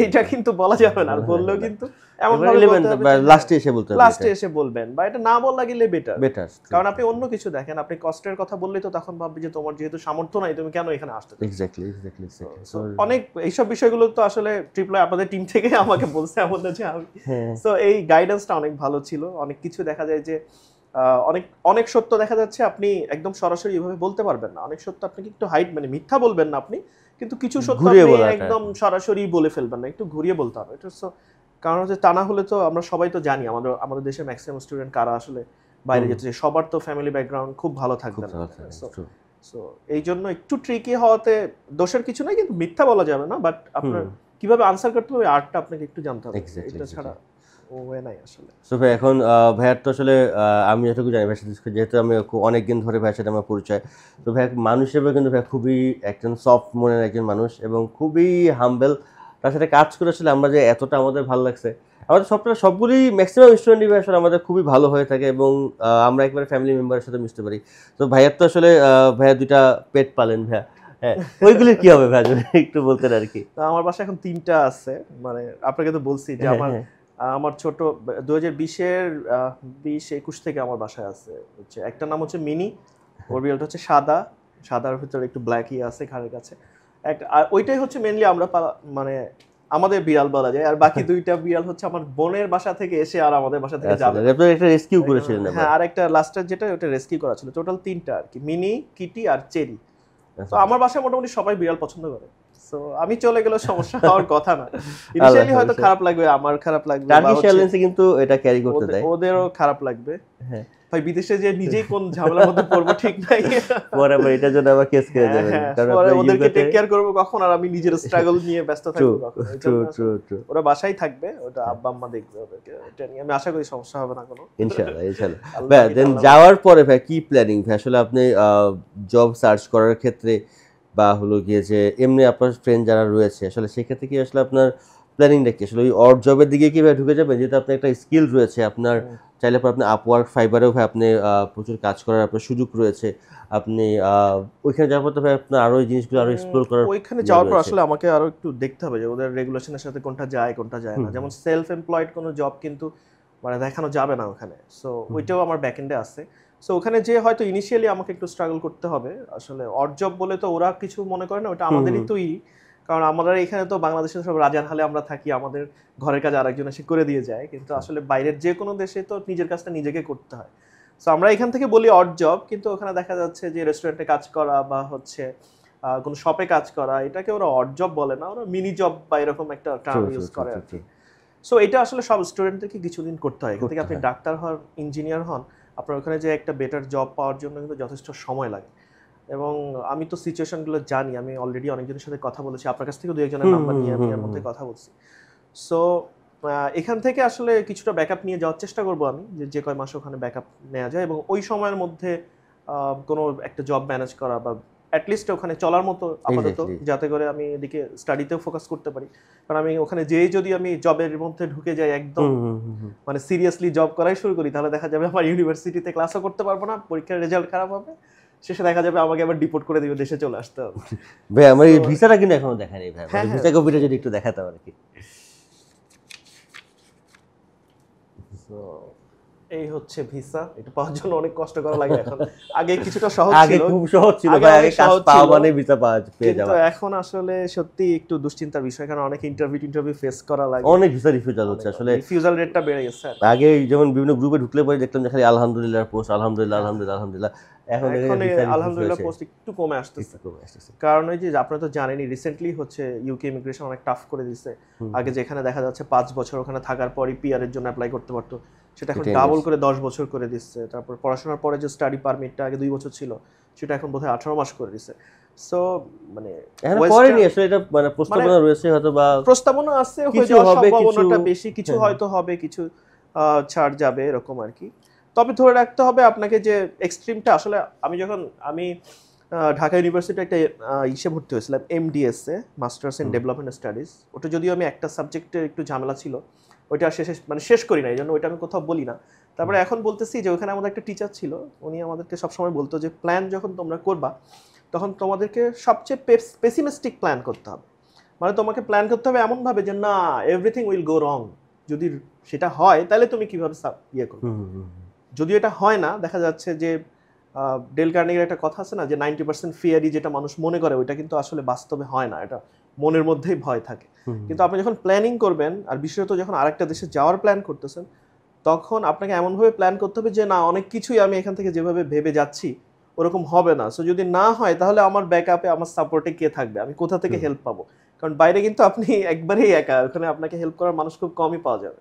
এইটা কিন্তু বলা যাবে না, আর বললেও কিন্তু এমন লাস্টে এসে বলবেন, বা এটা না বলা গেলে বেটার। কারণ আপনি অন্য কিছু দেখেন, আপনি কস্টের কথা বললেই তো তখন ভাববে যে তোমার যেহেতু সামর্থ্য নাই তুমি কেন এখানে আসতে। এক্স্যাক্টলি অনেক এইসব বিষয়গুলো তো আসলে ট্রিপল আপনাদের টিম থেকে আমাকে বলছে আমাদের, যে আমি সো এই গাইডেন্সটা অনেক ভালো ছিল। অনেক কিছু দেখা যায় যে অনেক সত্য দেখা যাচ্ছে আপনি একদম সরাসরি এভাবে বলতে পারবেন না, অনেক সত্য আপনাকে একটু হাইড মানে মিথ্যা বলবেন না আপনি, কিন্তু কিছু সত্য আপনি একদম সরাসরি বলে ফেলবেন না, একটু ঘুরিয়ে বলতে হবে। এটা কারণ হচ্ছে তা না হলে তো আমরা সবাই তো জানি আমাদের দেশের ম্যাক্সিমাম স্টুডেন্ট কারা আসলে বাইরে যেতে, সবার তো ফ্যামিলি ব্যাকগ্রাউন্ড খুব ভালো থাকবে না। সো এই জন্য একটু ট্রিকি হওয়াতে দোষের কিছু নাই, কিন্তু মিথ্যা বলা যাবে না, বাট আপনার কিভাবে আনসার করতে হবে আর্টটা আপনাকে একটু জানতে হবে, এটা ছাড়া ওয়ে নাই আসলে। সো ভাই এখন ভাইয়ার তো আসলে আমি যতটুকু জানি ভাইয়ের সাথে, যেহেতু আমি অনেকদিন ধরে ভাইয়ের সাথে আমার পরিচয়, তো ভাই মানুষ হিসেবে কিন্তু ভাই খুবই একজন সফট মনের একজন মানুষ এবং খুবই হাম্বেল। তার সাথে কাজ করে আসলে আমরা যে এতটা আমাদের ভালো লাগছে, আমাদের সবগুলি ম্যাক্সিমাম স্টুডেন্টই আসলে আমাদের খুবই ভালো হয়ে থাকে, এবং আমরা একবারে ফ্যামিলি মেম্বারের সাথে মিশতে পারি। তো ভাইয়ার তো আসলে ভাইয়া 2টা পেট পালেন ভাইয়া, হ্যাঁ ওইগুলির কি হবে ভাইয়া যদি একটু বলতেন আর কি। আমার বাসায় এখন 3টা আছে, মানে আপনাকে তো বলছি যে আমার ছোট 2020-21 থেকে আমার বাসায় আছে হচ্ছে একটা নাম হচ্ছে মিনি, ওর বিড়ালটা হচ্ছে সাদার ভিতরে একটু ব্ল্যাকই আছে ঘাড়ের কাছে একটা, আর ওইটাই হচ্ছে মেইনলি আমরা মানে আমাদের বিড়াল বলা যায়। আর বাকি 2টা বিড়াল হচ্ছে আমার বোনের বাসা থেকে এসে আর আমাদের বাসা থেকে যাবে, আপনি একটা রেস্কিউ করেছিলেন। হ্যাঁ, আর একটা লাস্টের যেটা ওটা রেস্কিউ করা ছিল। টোটাল 3টা আর কি, মিনি, কিটি আর চেরি। তো আমার বাসায় মোটামুটি সবাই বিড়াল পছন্দ করে, সো আমি চলে গেলে সমস্যা হওয়ার কথা না। ইনিশিয়ালি হয়তো খারাপ লাগবে, আমার খারাপ লাগবে, টার্কিশ এয়ারলাইন্সে কিন্তু এটা ক্যারি করতে দেয়, ওদেরও খারাপ লাগবে। হ্যাঁ, ভাই বিদেশে যে নিজেই কোন ঝামেলার মধ্যে পড়বো ঠিক নাই। পরে আবার এটার জন্য আবার কেস খেয়ে যাবেন, কারণ পরে আপনার ওদেরকে ইউকেতে টেক কেয়ার করবো কখন, আর আমি নিজের স্ট্রাগল নিয়ে ব্যস্ত থাকবো কখন। এই জন্য আসলে ট্রু ওরা বাসায় থাকবে, ওটা আব্বা আম্মা দেখবে ওদেরকে, এটা নিয়ে আমি আশা করি সমস্যা হবে না কোনো। ইনশাআল্লাহ ইনশাআল্লাহ। আল্লাহ ভাই কি দেন আল্লাহ। যাওয়ার পরে ভাই কি প্ল্যানিং ভাই? আসলে আপনি জব সার্চ করার ক্ষেত্রে বা হলো গিয়ে যে এমনি আপনার ফ্রেন্ড যারা রয়েছে আসলে সেক্ষেত্রে কি আসলে আপনার প্ল্যানিংটা কি? আসলে ওই অড জবের দিকে কি ভাই ঢুকে যাবেন, যেহেতু আপনার একটা স্কিল রয়েছে আপনার, চাইলে পর আপনি আপওয়ার্ক ফাইবারেও ভাই আপনি প্রচুর কাজ করার আপনার সুযোগ রয়েছে, আপনি ওইখানে যাওয়ার পর তো ভাই আপনার আরো এই জিনিসগুলো আরো এক্সপ্লোর করার ওইখানে ইয়ে যাওয়ার পর রয়েছে। আসলে আমাকে আরো একটু দেখতে হবে যে ওদের রেগুলেশনের সাথে কোনটা যায় কোনটা যায় না। যেমন সেলফ এমপ্লয়েড কোনো জব কিন্তু মানে দেখানো যাবে না ওখানে, সো ওইটাও আমার ব্যাকএন্ডে আছে। সো ওখানে যে হয়তো ইনিশিয়ালি আমাকে একটু স্ট্রাগল করতে হবে। আসলে অড জব বলে তো ওরা কিছু মনে করে না, ওটা আমাদেরই তৈরি। কারণ আমরা এখানে তো বাংলাদেশে সব রাজার হালে আমরা থাকি, আমাদের ঘরের কাজ আরেকজন এসে করে দিয়ে যায়, কিন্তু আসলে বাইরের যে কোনো দেশে তো নিজের কাজটা নিজেকে করতে হয়। সো আমরা এখান থেকে বলি অড জব, কিন্তু ওখানে দেখা যাচ্ছে যে রেস্টুরেন্টে কাজ করা বা হচ্ছে কোনো শপে কাজ করা, এটাকে ওরা অড জব বলে না, ওরা মিনি জব বা এরকম একটা টার্ম ইউজ করে আর কি। সো এটা আসলে সব স্টুডেন্টদেরকে কিছুদিন করতে হয়। এখান থেকে আপনি ডাক্তার হন, ইঞ্জিনিয়ার হন, আপনার ওখানে যে একটা বেটার জব পাওয়ার জন্য কিন্তু যথেষ্ট সময় লাগে। এবং আমি তো সিচুয়েশনগুলো জানি, আমি অলরেডি অনেকজনের সাথে কথা বলেছি, আপনার কাছ থেকে দু একজনের নাম্বার নিয়ে আমি এর মধ্যে কথা বলছি। সো এখান থেকে আসলে কিছুটা ব্যাকআপ নিয়ে যাওয়ার চেষ্টা করব আমি, যে কয় মাস ওখানে ব্যাকআপ নেওয়া যায়, এবং ওই সময়ের মধ্যে কোনো একটা জব ম্যানেজ করা বা অ্যাটলিস্ট ওখানে চলার মতো আপাতত, যাতে করে আমি এদিকে স্টাডিতেও ফোকাস করতে পারি। কারণ আমি ওখানে যেই যদি আমি জবের মধ্যে ঢুকে যাই একদম মানে সিরিয়াসলি জব করাই শুরু করি, তাহলে দেখা যাবে আমার ইউনিভার্সিটিতে ক্লাসও করতে পারবো না, পরীক্ষার রেজাল্ট খারাপ হবে, শেষে দেখা যাবে আমাকে আবার ডিপোর্ট করে দিবে, দেশে চলে আসতে হবে। ভাই আমার এই ভিসাটা কিন্তু এখনো দেখা নেই ভাই, ভিসা কপিটা যদি একটু দেখাতে আর কি। এই হচ্ছে ভিসা, এটা পাওয়ার জন্য অনেক কষ্ট করা লাগে এখন। আগে কিছুটা সহজ আগে ছিল, খুব সহজ ছিল ভাই, আগে কাজ পাওয়া মানে ভিসা পেয়ে কিন্তু যাওয়া। এখন আসলে সত্যি একটু দুশ্চিন্তার বিষয়, কারণ অনেক ইন্টারভিউ ফেস করা লাগে, অনেক ভিসা রিফিউজাল হচ্ছে আসলে। রিফিউজাল রেটটা বেড়ে গেছে। আগে যেমন বিভিন্ন গ্রুপে ঢুকলে পরে দেখতাম যে খালি আলহামদুলিল্লাহ পোস্ট, আলহামদুলিল্লাহ আলহামদুলিল্লাহ আলহামদুলিল্লাহ। এখন আলহামদুলিল্লাহ পোস্ট একটু কমে আসতেছে, কারণ ওই যে আপনারা তো জানেনই রিসেন্টলি হচ্ছে ইউকে ইমিগ্রেশন অনেক টাফ করে দিয়েছে। আগে যেখানে দেখা যাচ্ছে 5 বছর ওখানে থাকার পরই পিআর এর জন্য অ্যাপ্লাই করতে পারতো, সেটা এখন ডাবল করে 10 বছর করে দিচ্ছে। তারপর পড়াশোনার পরে যে স্টাডি পারমিটটা আগে 2 বছর ছিল, সেটা এখন বোধহয় 18 মাস করে দিচ্ছে। সো মানে এখন করেনি আসলে, এটা মানে প্রস্তাবনা রয়েছে হয়তো, বা প্রস্তাবনা আছে, হয়তো সম্ভাবনাটা বেশি, কিছু হয়তো হবে, কিছু ছাড় যাবে এরকম আর কি। তবে ধরে রাখতে হবে আপনাকে যে এক্সট্রিমটা আসলে, আমি ঢাকা ইউনিভার্সিটি একটা ইসে ভর্তি হয়েছিলাম, MDS A, masters in development studies. ওটা যদিও আমি একটা সাবজেক্টে একটু ঝামেলা ছিল, ওইটা শেষ করি না, এই জন্য ওইটা আমি কোথাও বলি না। তারপরে এখন বলতেছি যে ওখানে আমাদের একটা টিচার ছিল, উনি আমাদেরকে সবসময় বলতো যে প্ল্যান যখন তোমরা করবা তখন তোমাদেরকে সবচেয়ে পেসিমিস্টিক প্ল্যান করতে হবে। মানে তোমাকে প্ল্যান করতে হবে এমনভাবে যে না, এভরিথিং উইল গো রং। যদি সেটা হয় তাহলে তুমি কিভাবে ইয়ে করবে। যদি এটা হয় না, দেখা যাচ্ছে যে ডেল কার্নেগির একটা কথা আছে না, যে 90% ফিয়ারি যেটা মানুষ মনে করে ওইটা কিন্তু আসলে বাস্তবে হয় না, এটা মনের মধ্যেই ভয় থাকে। কিন্তু আপনি যখন প্ল্যানিং করবেন, আর বিশেষত যখন আরেকটা দেশে যাওয়ার প্ল্যান করতেছেন, তখন আপনাকে এমনভাবে প্ল্যান করতে হবে যে না, অনেক কিছুই আমি এখান থেকে যেভাবে ভেবে যাচ্ছি ওরকম হবে না। সো যদি না হয় তাহলে আমার ব্যাকআপে, আমার সাপোর্টে কে থাকবে, আমি কোথা থেকে হেল্প পাবো। কারণ বাইরে কিন্তু আপনি একবারেই একা, ওখানে আপনাকে হেল্প করার মানুষ খুব কমই পাওয়া যাবে।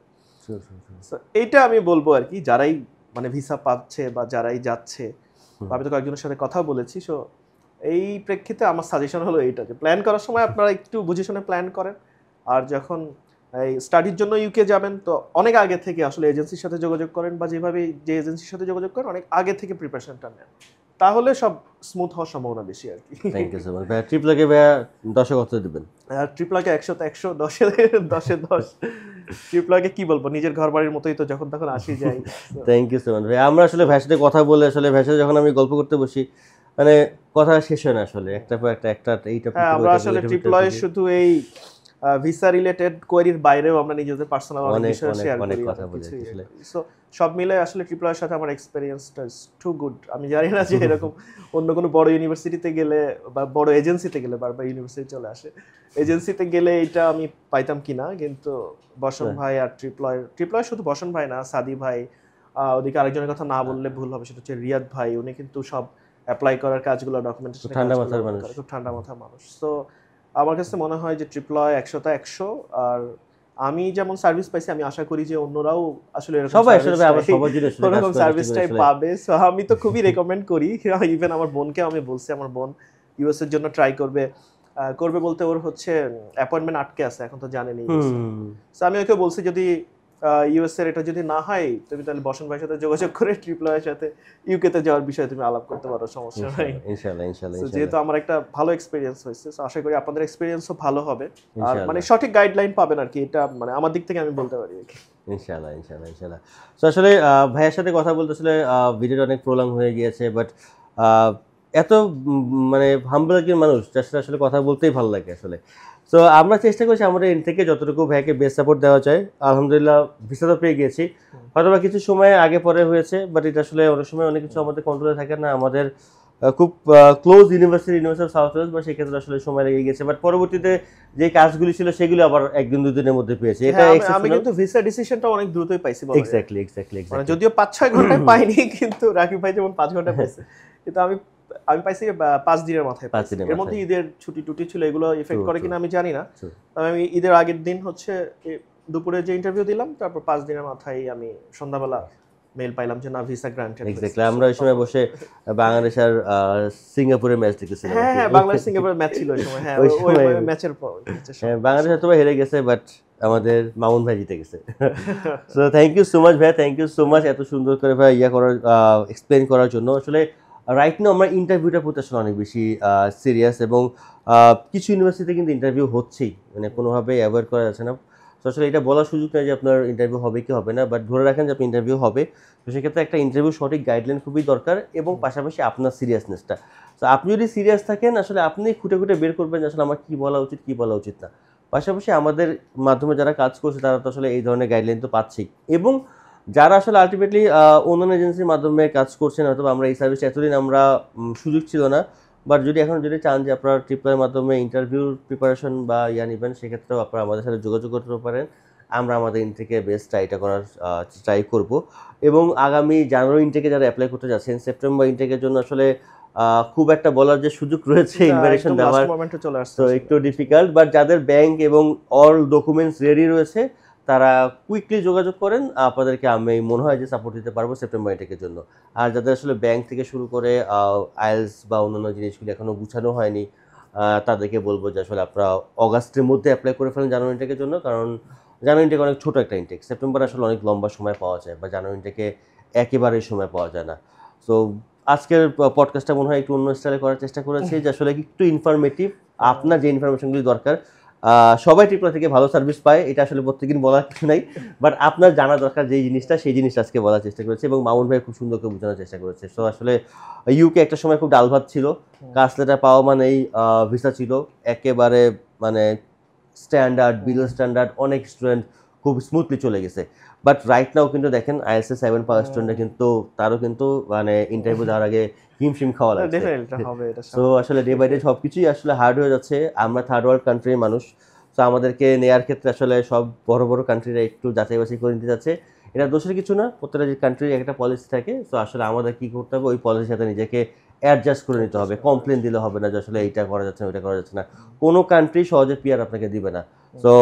এইটা আমি বলবো আর কি, যারাই মানে ভিসা পাচ্ছে বা যারাই যাচ্ছে, আমি তো কয়েকজনের সাথে কথা বলেছি। সো এই প্রেক্ষিতে আমার সাজেশন হলো এইটা, যে প্ল্যান করার সময় আপনারা একটু বুঝে শুনে প্ল্যান করেন। আর যখন এই স্টাডির জন্য ইউকে যাবেন, তো অনেক আগে থেকে আসলে এজেন্সির সাথে যোগাযোগ করেন, বা যেভাবে যে এজেন্সির সাথে যোগাযোগ করেন অনেক আগে থেকে প্রিপারেশনটা নেন, তাহলে সব স্মুথ হওয়ার সম্ভাবনা বেশি আর কি। থ্যাংক ইউ সো মাচ ভাই। ট্রিপ লাগে ভাই 10-এ কত দিবেন? ট্রিপ লাগে 100-তে 100, 10-এ 10। ট্রিপ লাগে কি বলবো, নিজের ঘর বাড়ির মতোই তো, যখন তখন আসি যাই। থ্যাংক ইউ সো মাচ ভাই। আমরা আসলে ভাইয়ের সাথে কথা বলে, আসলে ভাইয়ের সাথে যখন আমি গল্প করতে বসি, মানে কথা শেষ হয় না আসলে, একটা পর একটা এইটা। আমরা আসলে ট্রিপ লয়ে শুধু এই ভিসা রিলেটেড কোয়েরির বাইরেও আমরা নিজেদের পার্সোনাল অনেক বিষয় শেয়ার করি, কথা বলি আসলে। সো সব মিলে আসলে ট্রিপ লয়ের সাথে আমার এক্সপেরিয়েন্সটা ইজ টু গুড। আমি জানি না যে এরকম অন্য কোনো বড় ইউনিভার্সিটিতে গেলে বা বড় এজেন্সিতে গেলে, বারবার ইউনিভার্সিটি চলে আসে, এজেন্সিতে গেলে এটা আমি পাইতাম কিনা। কিন্তু বসন ভাই আর ট্রিপ লয় শুধু বসন ভাই না, সাদি ভাই, ওদিকে আরেকজনের কথা না বললে ভুল হবে, সেটা হচ্ছে রিয়াদ ভাই, উনি কিন্তু সব অ্যাপ্লাই করার কাজগুলো, ডকুমেন্টেশন, ঠান্ডা মাথার মানুষ, খুব ঠান্ডা মাথার মানুষ। সো আমার কাছে মনে হয় যে ট্রিপ লয় 100-তে 100। আর আমি যেমন সার্ভিস পাইছি আমি আশা করি যে অন্যরাও আসলে এরকম সবাই আসলে আবার সবার জন্য আসলে কাজ এরকম করে, সার্ভিসটাই আসলে পাবে। সো আমি তো খুবই রেকমেন্ড করি। ইভেন আমার বোনকে আমি বলছি, আমার বোন ইউএস এর জন্য ট্রাই করবে। করবে বলতে ওর হচ্ছে অ্যাপয়েন্টমেন্ট আটকে আছে, এখন তো জানেনই। সো আমি ওকে বলছি যদি ইউএস এর এটা যদি না হয় তুমি তাহলে বসন ভাইয়ের সাথে যোগাযোগ করে ট্রিপলয়ের সাথে ইউকে তে যাওয়ার বিষয়ে তুমি আলাপ করতে পারো, সমস্যা নাই। ইনশাআল্লাহ ইনশাআল্লাহ So, ইনশাআল্লাহ যেহেতু আমার একটা ভালো এক্সপেরিয়েন্স হয়েছে, so আশা করি আপনাদের এক্সপেরিয়েন্সও ভালো হবে। আর ইনশাআল্লাহ। মানে সঠিক গাইডলাইন পাবেন আর কি, এটা মানে আমার দিক থেকে আমি বলতে পারি আর কি। ইনশাআল্লাহ ইনশাআল্লাহ ইনশাআল্লাহ। সো আসলে ভাইয়ের সাথে কথা বলতে আসলে ভিডিওটা অনেক প্রলং হয়ে গিয়েছে, বাট এত মানে হাম্বল একজন মানুষ যার সাথে আসলে কথা বলতেই ভালো লাগে আসলে। সো আমরা চেষ্টা করছি আমাদের এন্ড থেকে যতটুকু ভাইকে বেস্ট সাপোর্ট দেওয়া যায়। আলহামদুলিল্লাহ ভিসা তো পেয়ে গিয়েছি, হয়তো বা কিছু সময় আগে পরে হয়েছে, বাট এটা আসলে অনেক সময় অনেক কিছু আমাদের কন্ট্রোলে থাকে না। আমাদের খুব close university of south West, বা সেক্ষেত্রে আসলে সময় লেগে গেছে, বাট পরবর্তীতে যে কাজগুলি ছিল সেগুলো আবার একদিন দুদিনের মধ্যে পেয়েছি। এটা হ্যাঁ, আমি কিন্তু ভিসা ডিসিশনটা অনেক দ্রুতই পাইছি বলা যায়। এক্স্যাক্টলি মানে যদিও 5-6 ঘন্টায় পাইনি, কিন্তু রাকিব ভাই যেমন 5 ঘন্টায় পাইছে, কিন্তু আমি পাইছি 5 দিনের মাথায়। 5 দিনের এর মধ্যে ঈদের ছুটি টুটি ছিল, এগুলো এফেক্ট করে কিনা আমি জানি না। তবে আমি ঈদের আগের দিন হচ্ছে দুপুরে যে ইন্টারভিউ দিলাম, তারপর 5 দিনের মাথায় আমি সন্ধ্যাবেলা মেল পাইলাম যে না ভিসা গ্রান্টেড। এক্স্যাক্টলি আমরা ওই সময় বসে বাংলাদেশ আর সিঙ্গাপুরের ম্যাচ দেখতেছিলাম। হ্যাঁ, বাংলাদেশ সিঙ্গাপুরের ম্যাচ ছিল ওই সময়। হ্যাঁ, ওই ম্যাচের পর হ্যাঁ, বাংলাদেশ হয়তো হেরে গেছে, বাট আমাদের মামুন ভাই জিতে গেছে। So thank you so much ভাই, থ্যাংক ইউ সো মাচ এত সুন্দর করে ভাই করার এক্সপ্লেন করার জন্য। আসলে রাইট নাও আমরা ইন্টারভিউটার প্রতি আসলে অনেক বেশি সিরিয়াস, এবং কিছু ইউনিভার্সিটিতে কিন্তু ইন্টারভিউ হচ্ছেই, মানে কোনোভাবেই অ্যাভয়েড করা যাচ্ছে না। তো আসলে এটা বলার সুযোগ নেই যে আপনার ইন্টারভিউ হবে কি হবে না, বাট ধরে রাখেন যে আপনি ইন্টারভিউ হবে। তো সেক্ষেত্রে একটা ইন্টারভিউ সঠিক গাইডলাইন খুবই দরকার, এবং পাশাপাশি আপনার সিরিয়াসনেসটা। তো আপনি যদি সিরিয়াস থাকেন আসলে আপনি খুঁটে খুঁটে বের করবেন যে আসলে আমার কী বলা উচিত কী বলা উচিত না। পাশাপাশি আমাদের মাধ্যমে যারা কাজ করছে তারা তো আসলে এই ধরনের গাইডলাইন তো পাচ্ছেই, এবং যারা আসলে আলটিমেটলি অন্যান্য এজেন্সির মাধ্যমে কাজ করছেন, হয়তো আমরা এই সার্ভিস এতদিন আমরা সুযোগ ছিল না, বাট যদি এখন যদি চান যে আপনার ট্রিপের মাধ্যমে ইন্টারভিউ প্রিপারেশন বা নেবেন, সেক্ষেত্রেও আপনারা আমাদের সাথে যোগাযোগ করতে পারেন। আমরা আমাদের ইনটেকে বেস্ট ট্রাইটা করার ট্রাই করব। এবং আগামী জানুয়ারি ইনটেকে যারা অ্যাপ্লাই করতে যাচ্ছেন, সেপ্টেম্বর ইনটেকের জন্য আসলে খুব একটা বলার যে সুযোগ রয়েছে ইনভাইটেশন দেওয়ার, তো একটু ডিফিকাল্ট, বাট যাদের ব্যাংক এবং অল ডকুমেন্টস রেডি রয়েছে তারা কুইকলি যোগাযোগ করেন, আপনাদেরকে আমি মনে হয় যে সাপোর্ট দিতে পারবো সেপ্টেম্বর ইনটেকের জন্য। আর যাদের আসলে ব্যাংক থেকে শুরু করে আইএলস বা অন্যান্য জিনিসগুলি এখনও গুছানো হয়নি, তাদেরকে বলবো যে আসলে আপনারা অগাস্টের মধ্যে অ্যাপ্লাই করে ফেলেন জানুয়ারি ইনটেকের জন্য, কারণ জানুয়ারি ইনটেক অনেক ছোটো একটা ইনটেক। সেপ্টেম্বর আসলে অনেক লম্বা সময় পাওয়া যায়, বা জানুয়ারি ইনটেকে একেবারেই সময় পাওয়া যায় না। সো আজকের পডকাস্টটা মনে হয় একটু অন্য স্টাইলে করার চেষ্টা করেছি, যে আসলে একটু ইনফরমেটিভ, আপনার যে ইনফরমেশনগুলি দরকার। সবাই ট্রিপলা থেকে ভালো সার্ভিস পায়, এটা আসলে প্রত্যেকদিন বলার কিছু নাই, বাট আপনার জানা দরকার যেই জিনিসটা, সেই জিনিসটা আজকে বলার চেষ্টা করেছে, এবং মামুন ভাই খুব সুন্দর করে বোঝানোর চেষ্টা করেছে। সো আসলে ইউকে একটা সময় খুব ডাল ভাত ছিল, কাজ লেটার পাওয়া মানেই ভিসা ছিল একেবারে মানে স্ট্যান্ডার্ড, বিলো স্ট্যান্ডার্ড, অনেক স্টুডেন্ট খুব স্মুথলি চলে গেছে। বাট রাইট নাও কিন্তু দেখেন আইএলটিএস 7 পাওয়া স্টুডেন্টরা কিন্তু তারও কিন্তু মানে ইন্টারভিউ দেওয়ার আগে হিমশিম খাওয়া লাগছে। তো আসলে ডে বাই ডে সব কিছুই আসলে হার্ড হয়ে যাচ্ছে। আমরা থার্ড ওয়ার্ল্ড কান্ট্রির মানুষ, তো আমাদেরকে নেওয়ার ক্ষেত্রে আসলে সব বড় বড় কান্ট্রিরা একটু যাচাই বাছাই করে নিতে যাচ্ছে। এটা দোষের কিছু না, প্রত্যেকটা যে কান্ট্রির একটা পলিসি থাকে, তো আসলে আমাদের কী করতে হবে, ওই পলিসির সাথে নিজেকে অ্যাডজাস্ট করে নিতে হবে। কমপ্লেন দিলে হবে না যে আসলে এইটা করা যাচ্ছে না, ওইটা করা যাচ্ছে না। কোনো কান্ট্রি সহজে পিআর আপনাকে দিবে না। তো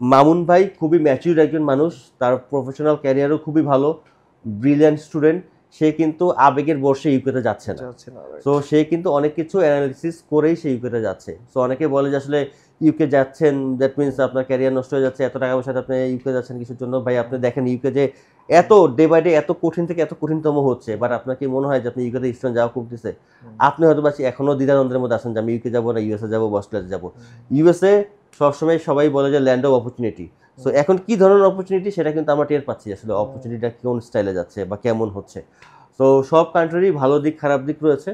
মামুন ভাই খুবই ম্যাচিউর একজন মানুষ, তার প্রফেশনাল ক্যারিয়ারও খুবই ভালো, ব্রিলিয়ান্ট স্টুডেন্ট। সে কিন্তু আবেগের বর্ষে ইউকেতে যাচ্ছে না। তো সে কিন্তু অনেক কিছু অ্যানালিসিস করেই সে ইউকেতে যাচ্ছে। সো অনেকে বলে যে আসলে ইউকে যাচ্ছেন দ্যাট মিনস আপনার ক্যারিয়ার নষ্ট হয়ে যাচ্ছে, এত টাকা পয়সা আপনি ইউকে যাচ্ছেন কিছুর জন্য। ভাই আপনি দেখেন ইউকে যে এত ডে বাই ডে এত কঠিন থেকে এত কঠিনতম হচ্ছে, বাট আপনার কি মনে হয় যে আপনি ইউকেতে স্টুডেন্ট যাওয়া কমতেছে? আপনি হয়তো বাচ্চা এখনও দ্বিধাদ্বন্দ্বের মধ্যে আছেন যে আমি ইউকে যাবো না ইউএসএ যাবো বা অস্ট্রেলিয়াতে যাবো। ইউএসএ সবসময় সবাই বলে যে ল্যান্ড অফ অপরচুনিটি। সো এখন কি ধরনের অপরচুনিটি সেটা কিন্তু আমরা টের পাচ্ছি, আসলে অপরচুনিটিটা কোন স্টাইলে যাচ্ছে বা কেমন হচ্ছে। সো সব কান্ট্রিরই ভালো দিক খারাপ দিক রয়েছে।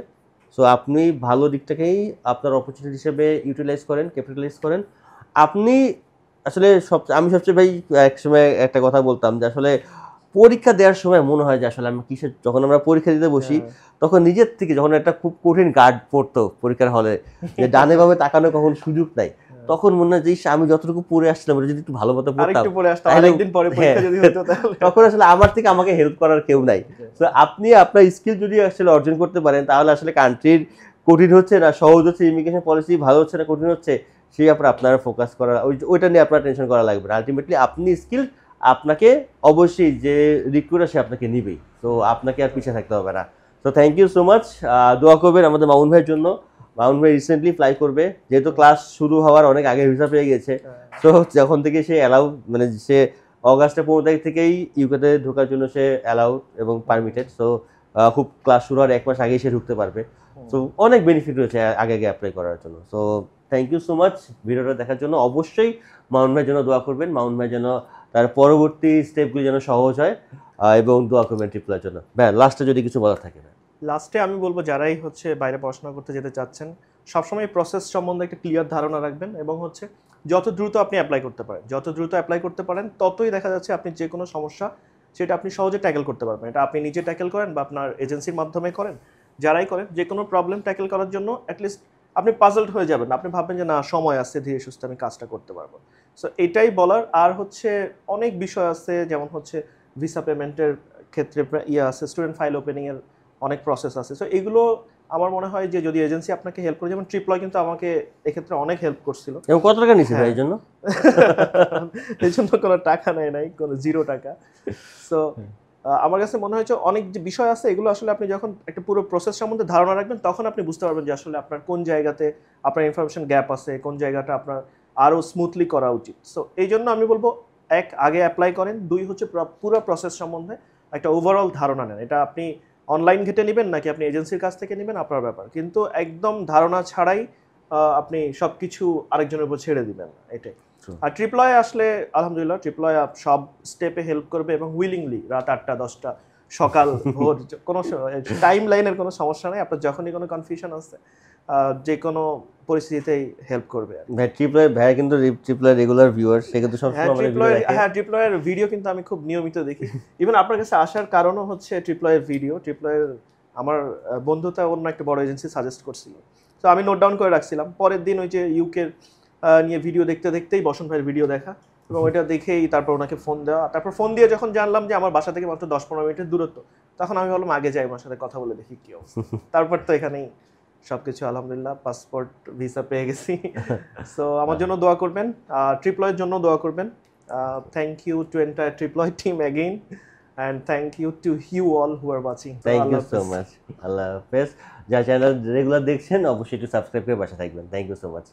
সো আপনি ভালো দিকটাকেই আপনার অপরচুনিটি হিসেবে ইউটিলাইজ করেন, ক্যাপিটালাইজ করেন। আপনি আসলে আমি সবচেয়ে ভাই একসময় একটা কথা বলতাম যে আসলে পরীক্ষা দেওয়ার সময় মনে হয় যে আসলে আমি কিসের, যখন আমরা পরীক্ষা দিতে বসি তখন নিজের থেকে যখন একটা খুব কঠিন গার্ড পড়তো পরীক্ষার হলে, যে ডানে ভাবে তাকানো কখন সুযোগ নাই, তখন মনে হয় যে আমি যতটুকু পড়ে আসছিলাম যদি একটু ভালো মতো পড়তাম, তখন আসলে আমার থেকে আমাকে হেল্প করার কেউ নাই। তো আপনি আপনার স্কিল যদি আসলে অর্জন করতে পারেন, তাহলে আসলে কান্ট্রির কঠিন হচ্ছে না সহজ হচ্ছে, ইমিগ্রেশন পলিসি ভালো হচ্ছে না কঠিন হচ্ছে, সেই ব্যাপারে আপনারা ফোকাস করা, ওইটা নিয়ে আপনার টেনশন করা লাগবে না। আলটিমেটলি আপনি স্কিল, আপনাকে অবশ্যই যে রিক্রুটার সে আপনাকে নিবেই, তো আপনাকে আর পিছিয়ে থাকতে হবে না। তো থ্যাংক ইউ সো মাচ। দোয়া করবেন আমাদের মামুন ভাইয়ের জন্য। মামুন ভাই রিসেন্টলি ফ্লাই করবে, যেহেতু ক্লাস শুরু হওয়ার অনেক আগে ভিসা পেয়ে গেছে, তো যখন থেকে সে অ্যালাউ, মানে সে অগাস্টের 15 তারিখ থেকেই ইউকেতে ঢোকার জন্য সে অ্যালাউড এবং পারমিটেড। সো খুব ক্লাস শুরু হওয়ার 1 মাস আগেই সে ঢুকতে পারবে। সো অনেক বেনিফিট রয়েছে আগে আগে অ্যাপ্লাই করার জন্য। So thank you so much ভিডিওটা দেখার জন্য। অবশ্যই মামুন ভাইয়ের জন্য দোয়া করবেন, মামুন ভাই যেন তার পরবর্তী স্টেপগুলি যেন সহজ হয়, এবং দোয়া করবেন ট্রিপলের জন্য। ভাই লাস্টে যদি কিছু বলার থাকে। লাস্টে আমি বলবো যারাই হচ্ছে বাইরে পড়াশোনা করতে যেতে চাচ্ছেন, সবসময় প্রসেস সম্বন্ধে একটা ক্লিয়ার ধারণা রাখবেন, এবং হচ্ছে যত দ্রুত আপনি অ্যাপ্লাই করতে পারেন, যত দ্রুত অ্যাপ্লাই করতে পারেন ততই দেখা যাচ্ছে আপনি যে কোনো সমস্যা সেটা আপনি সহজে ট্যাকেল করতে পারবেন। এটা আপনি নিজে ট্যাকেল করেন বা আপনার এজেন্সির মাধ্যমে করেন, যারাই করেন, যে কোনো প্রবলেম ট্যাকেল করার জন্য অ্যাটলিস্ট আপনি পাজলড হয়ে যাবেন, আপনি ভাববেন যে না, সময় আছে, ধীরে সুস্থে আমি কাজটা করতে পারবো। সো এটাই বলার। আর হচ্ছে অনেক বিষয় আছে, যেমন হচ্ছে ভিসা পেমেন্টের ক্ষেত্রে আছে, স্টুডেন্ট ফাইল ওপেনিংয়ের অনেক প্রসেস আছে। সো এগুলো আমার মনে হয় যে যদি এজেন্সি আপনাকে হেল্প করে, যেমন ট্রিপলয় কিন্তু আমাকে এক্ষেত্রে অনেক হেল্প করছিল। এবং কত টাকা নিছে ভাই এই জন্য? এই জন্য কোনো টাকা নেয় নাই, কোনো 0 টাকা। সো আমার কাছে মনে হয়েছে অনেক যে বিষয় আছে, এগুলো আসলে আপনি যখন একটা পুরো প্রসেস সম্বন্ধে ধারণা রাখবেন, তখন আপনি বুঝতে পারবেন যে আসলে আপনার কোন জায়গাতে আপনার ইনফরমেশন গ্যাপ আছে, কোন জায়গাটা আপনার আরও স্মুথলি করা উচিত। সো এই জন্য আমি বলবো, 1 আগে অ্যাপ্লাই করেন, 2 হচ্ছে পুরো প্রসেস সম্বন্ধে একটা ওভারঅল ধারণা নেন। এটা আপনি অনলাইন ঘেটে নেবেন নাকি আপনি এজেন্সির কাছ থেকে নেবেন আপনার ব্যাপার, কিন্তু একদম ধারণা ছাড়াই আপনি সব কিছু আরেকজনের উপর ছেড়ে দিবেন, এটাই। আর ট্রিপলয় আসলে আলহামদুলিল্লাহ, ট্রিপলয় সব স্টেপে হেল্প করবে, এবং উইলিংলি রাত 8টা 10টা সকাল ভোর কোনো টাইম লাইনের কোনো সমস্যা নেই। আপনার যখনই কোনো কনফিউশন আছে, যে কোনো পরিস্থিতিতেই হেল্প করবে। ভাই ট্রিপলয় ভাই কিন্তু ট্রিপলয় রেগুলার ভিউয়ার, সে কিন্তু সবসময় আমাদের ভিডিও দেখে। হ্যাঁ, ট্রিপলয়ের ভিডিও কিন্তু আমি খুব নিয়মিত দেখি। ইভেন আপনার কাছে আসার কারণও হচ্ছে ট্রিপলয়ের ভিডিও। ট্রিপলয়ের আমার বন্ধুটা অন্য একটা বড় এজেন্সি সাজেস্ট করছিল, তো আমি নোট ডাউন করে রাখছিলাম। পরের দিন ওই যে ইউকের নিয়ে ভিডিও দেখতে দেখতেই বসন্ত ভাইয়ের ভিডিও দেখা, এবং ওইটা দেখেই তারপর ওনাকে ফোন দেওয়া। তারপর ফোন দিয়ে যখন জানলাম যে আমার বাসা থেকে মাত্র 10-15 মিনিটের দূরত্ব, তখন আমি ভাবলাম আগে যাই, ওনার সাথে কথা বলে দেখি কি অবস্থা। তারপর তো এখানেই সবকিছু আলহামদুলিল্লাহ, পাসপোর্ট ভিসা পেয়ে গেছি। সো আমার জন্য দোয়া করবেন, ট্রিপলয়ের জন্য দোয়া করবেন। থ্যাংক ইউ টু এন্টায়ার ট্রিপলয় team again, and thank you to you all who are watching. Thank you so much. আল্লাহ হাফেজ। যারা চ্যানেল রেগুলার দেখছেন অবশ্যই একটু সাবস্ক্রাইব করে পাশে থাকবেন। Thank you so much.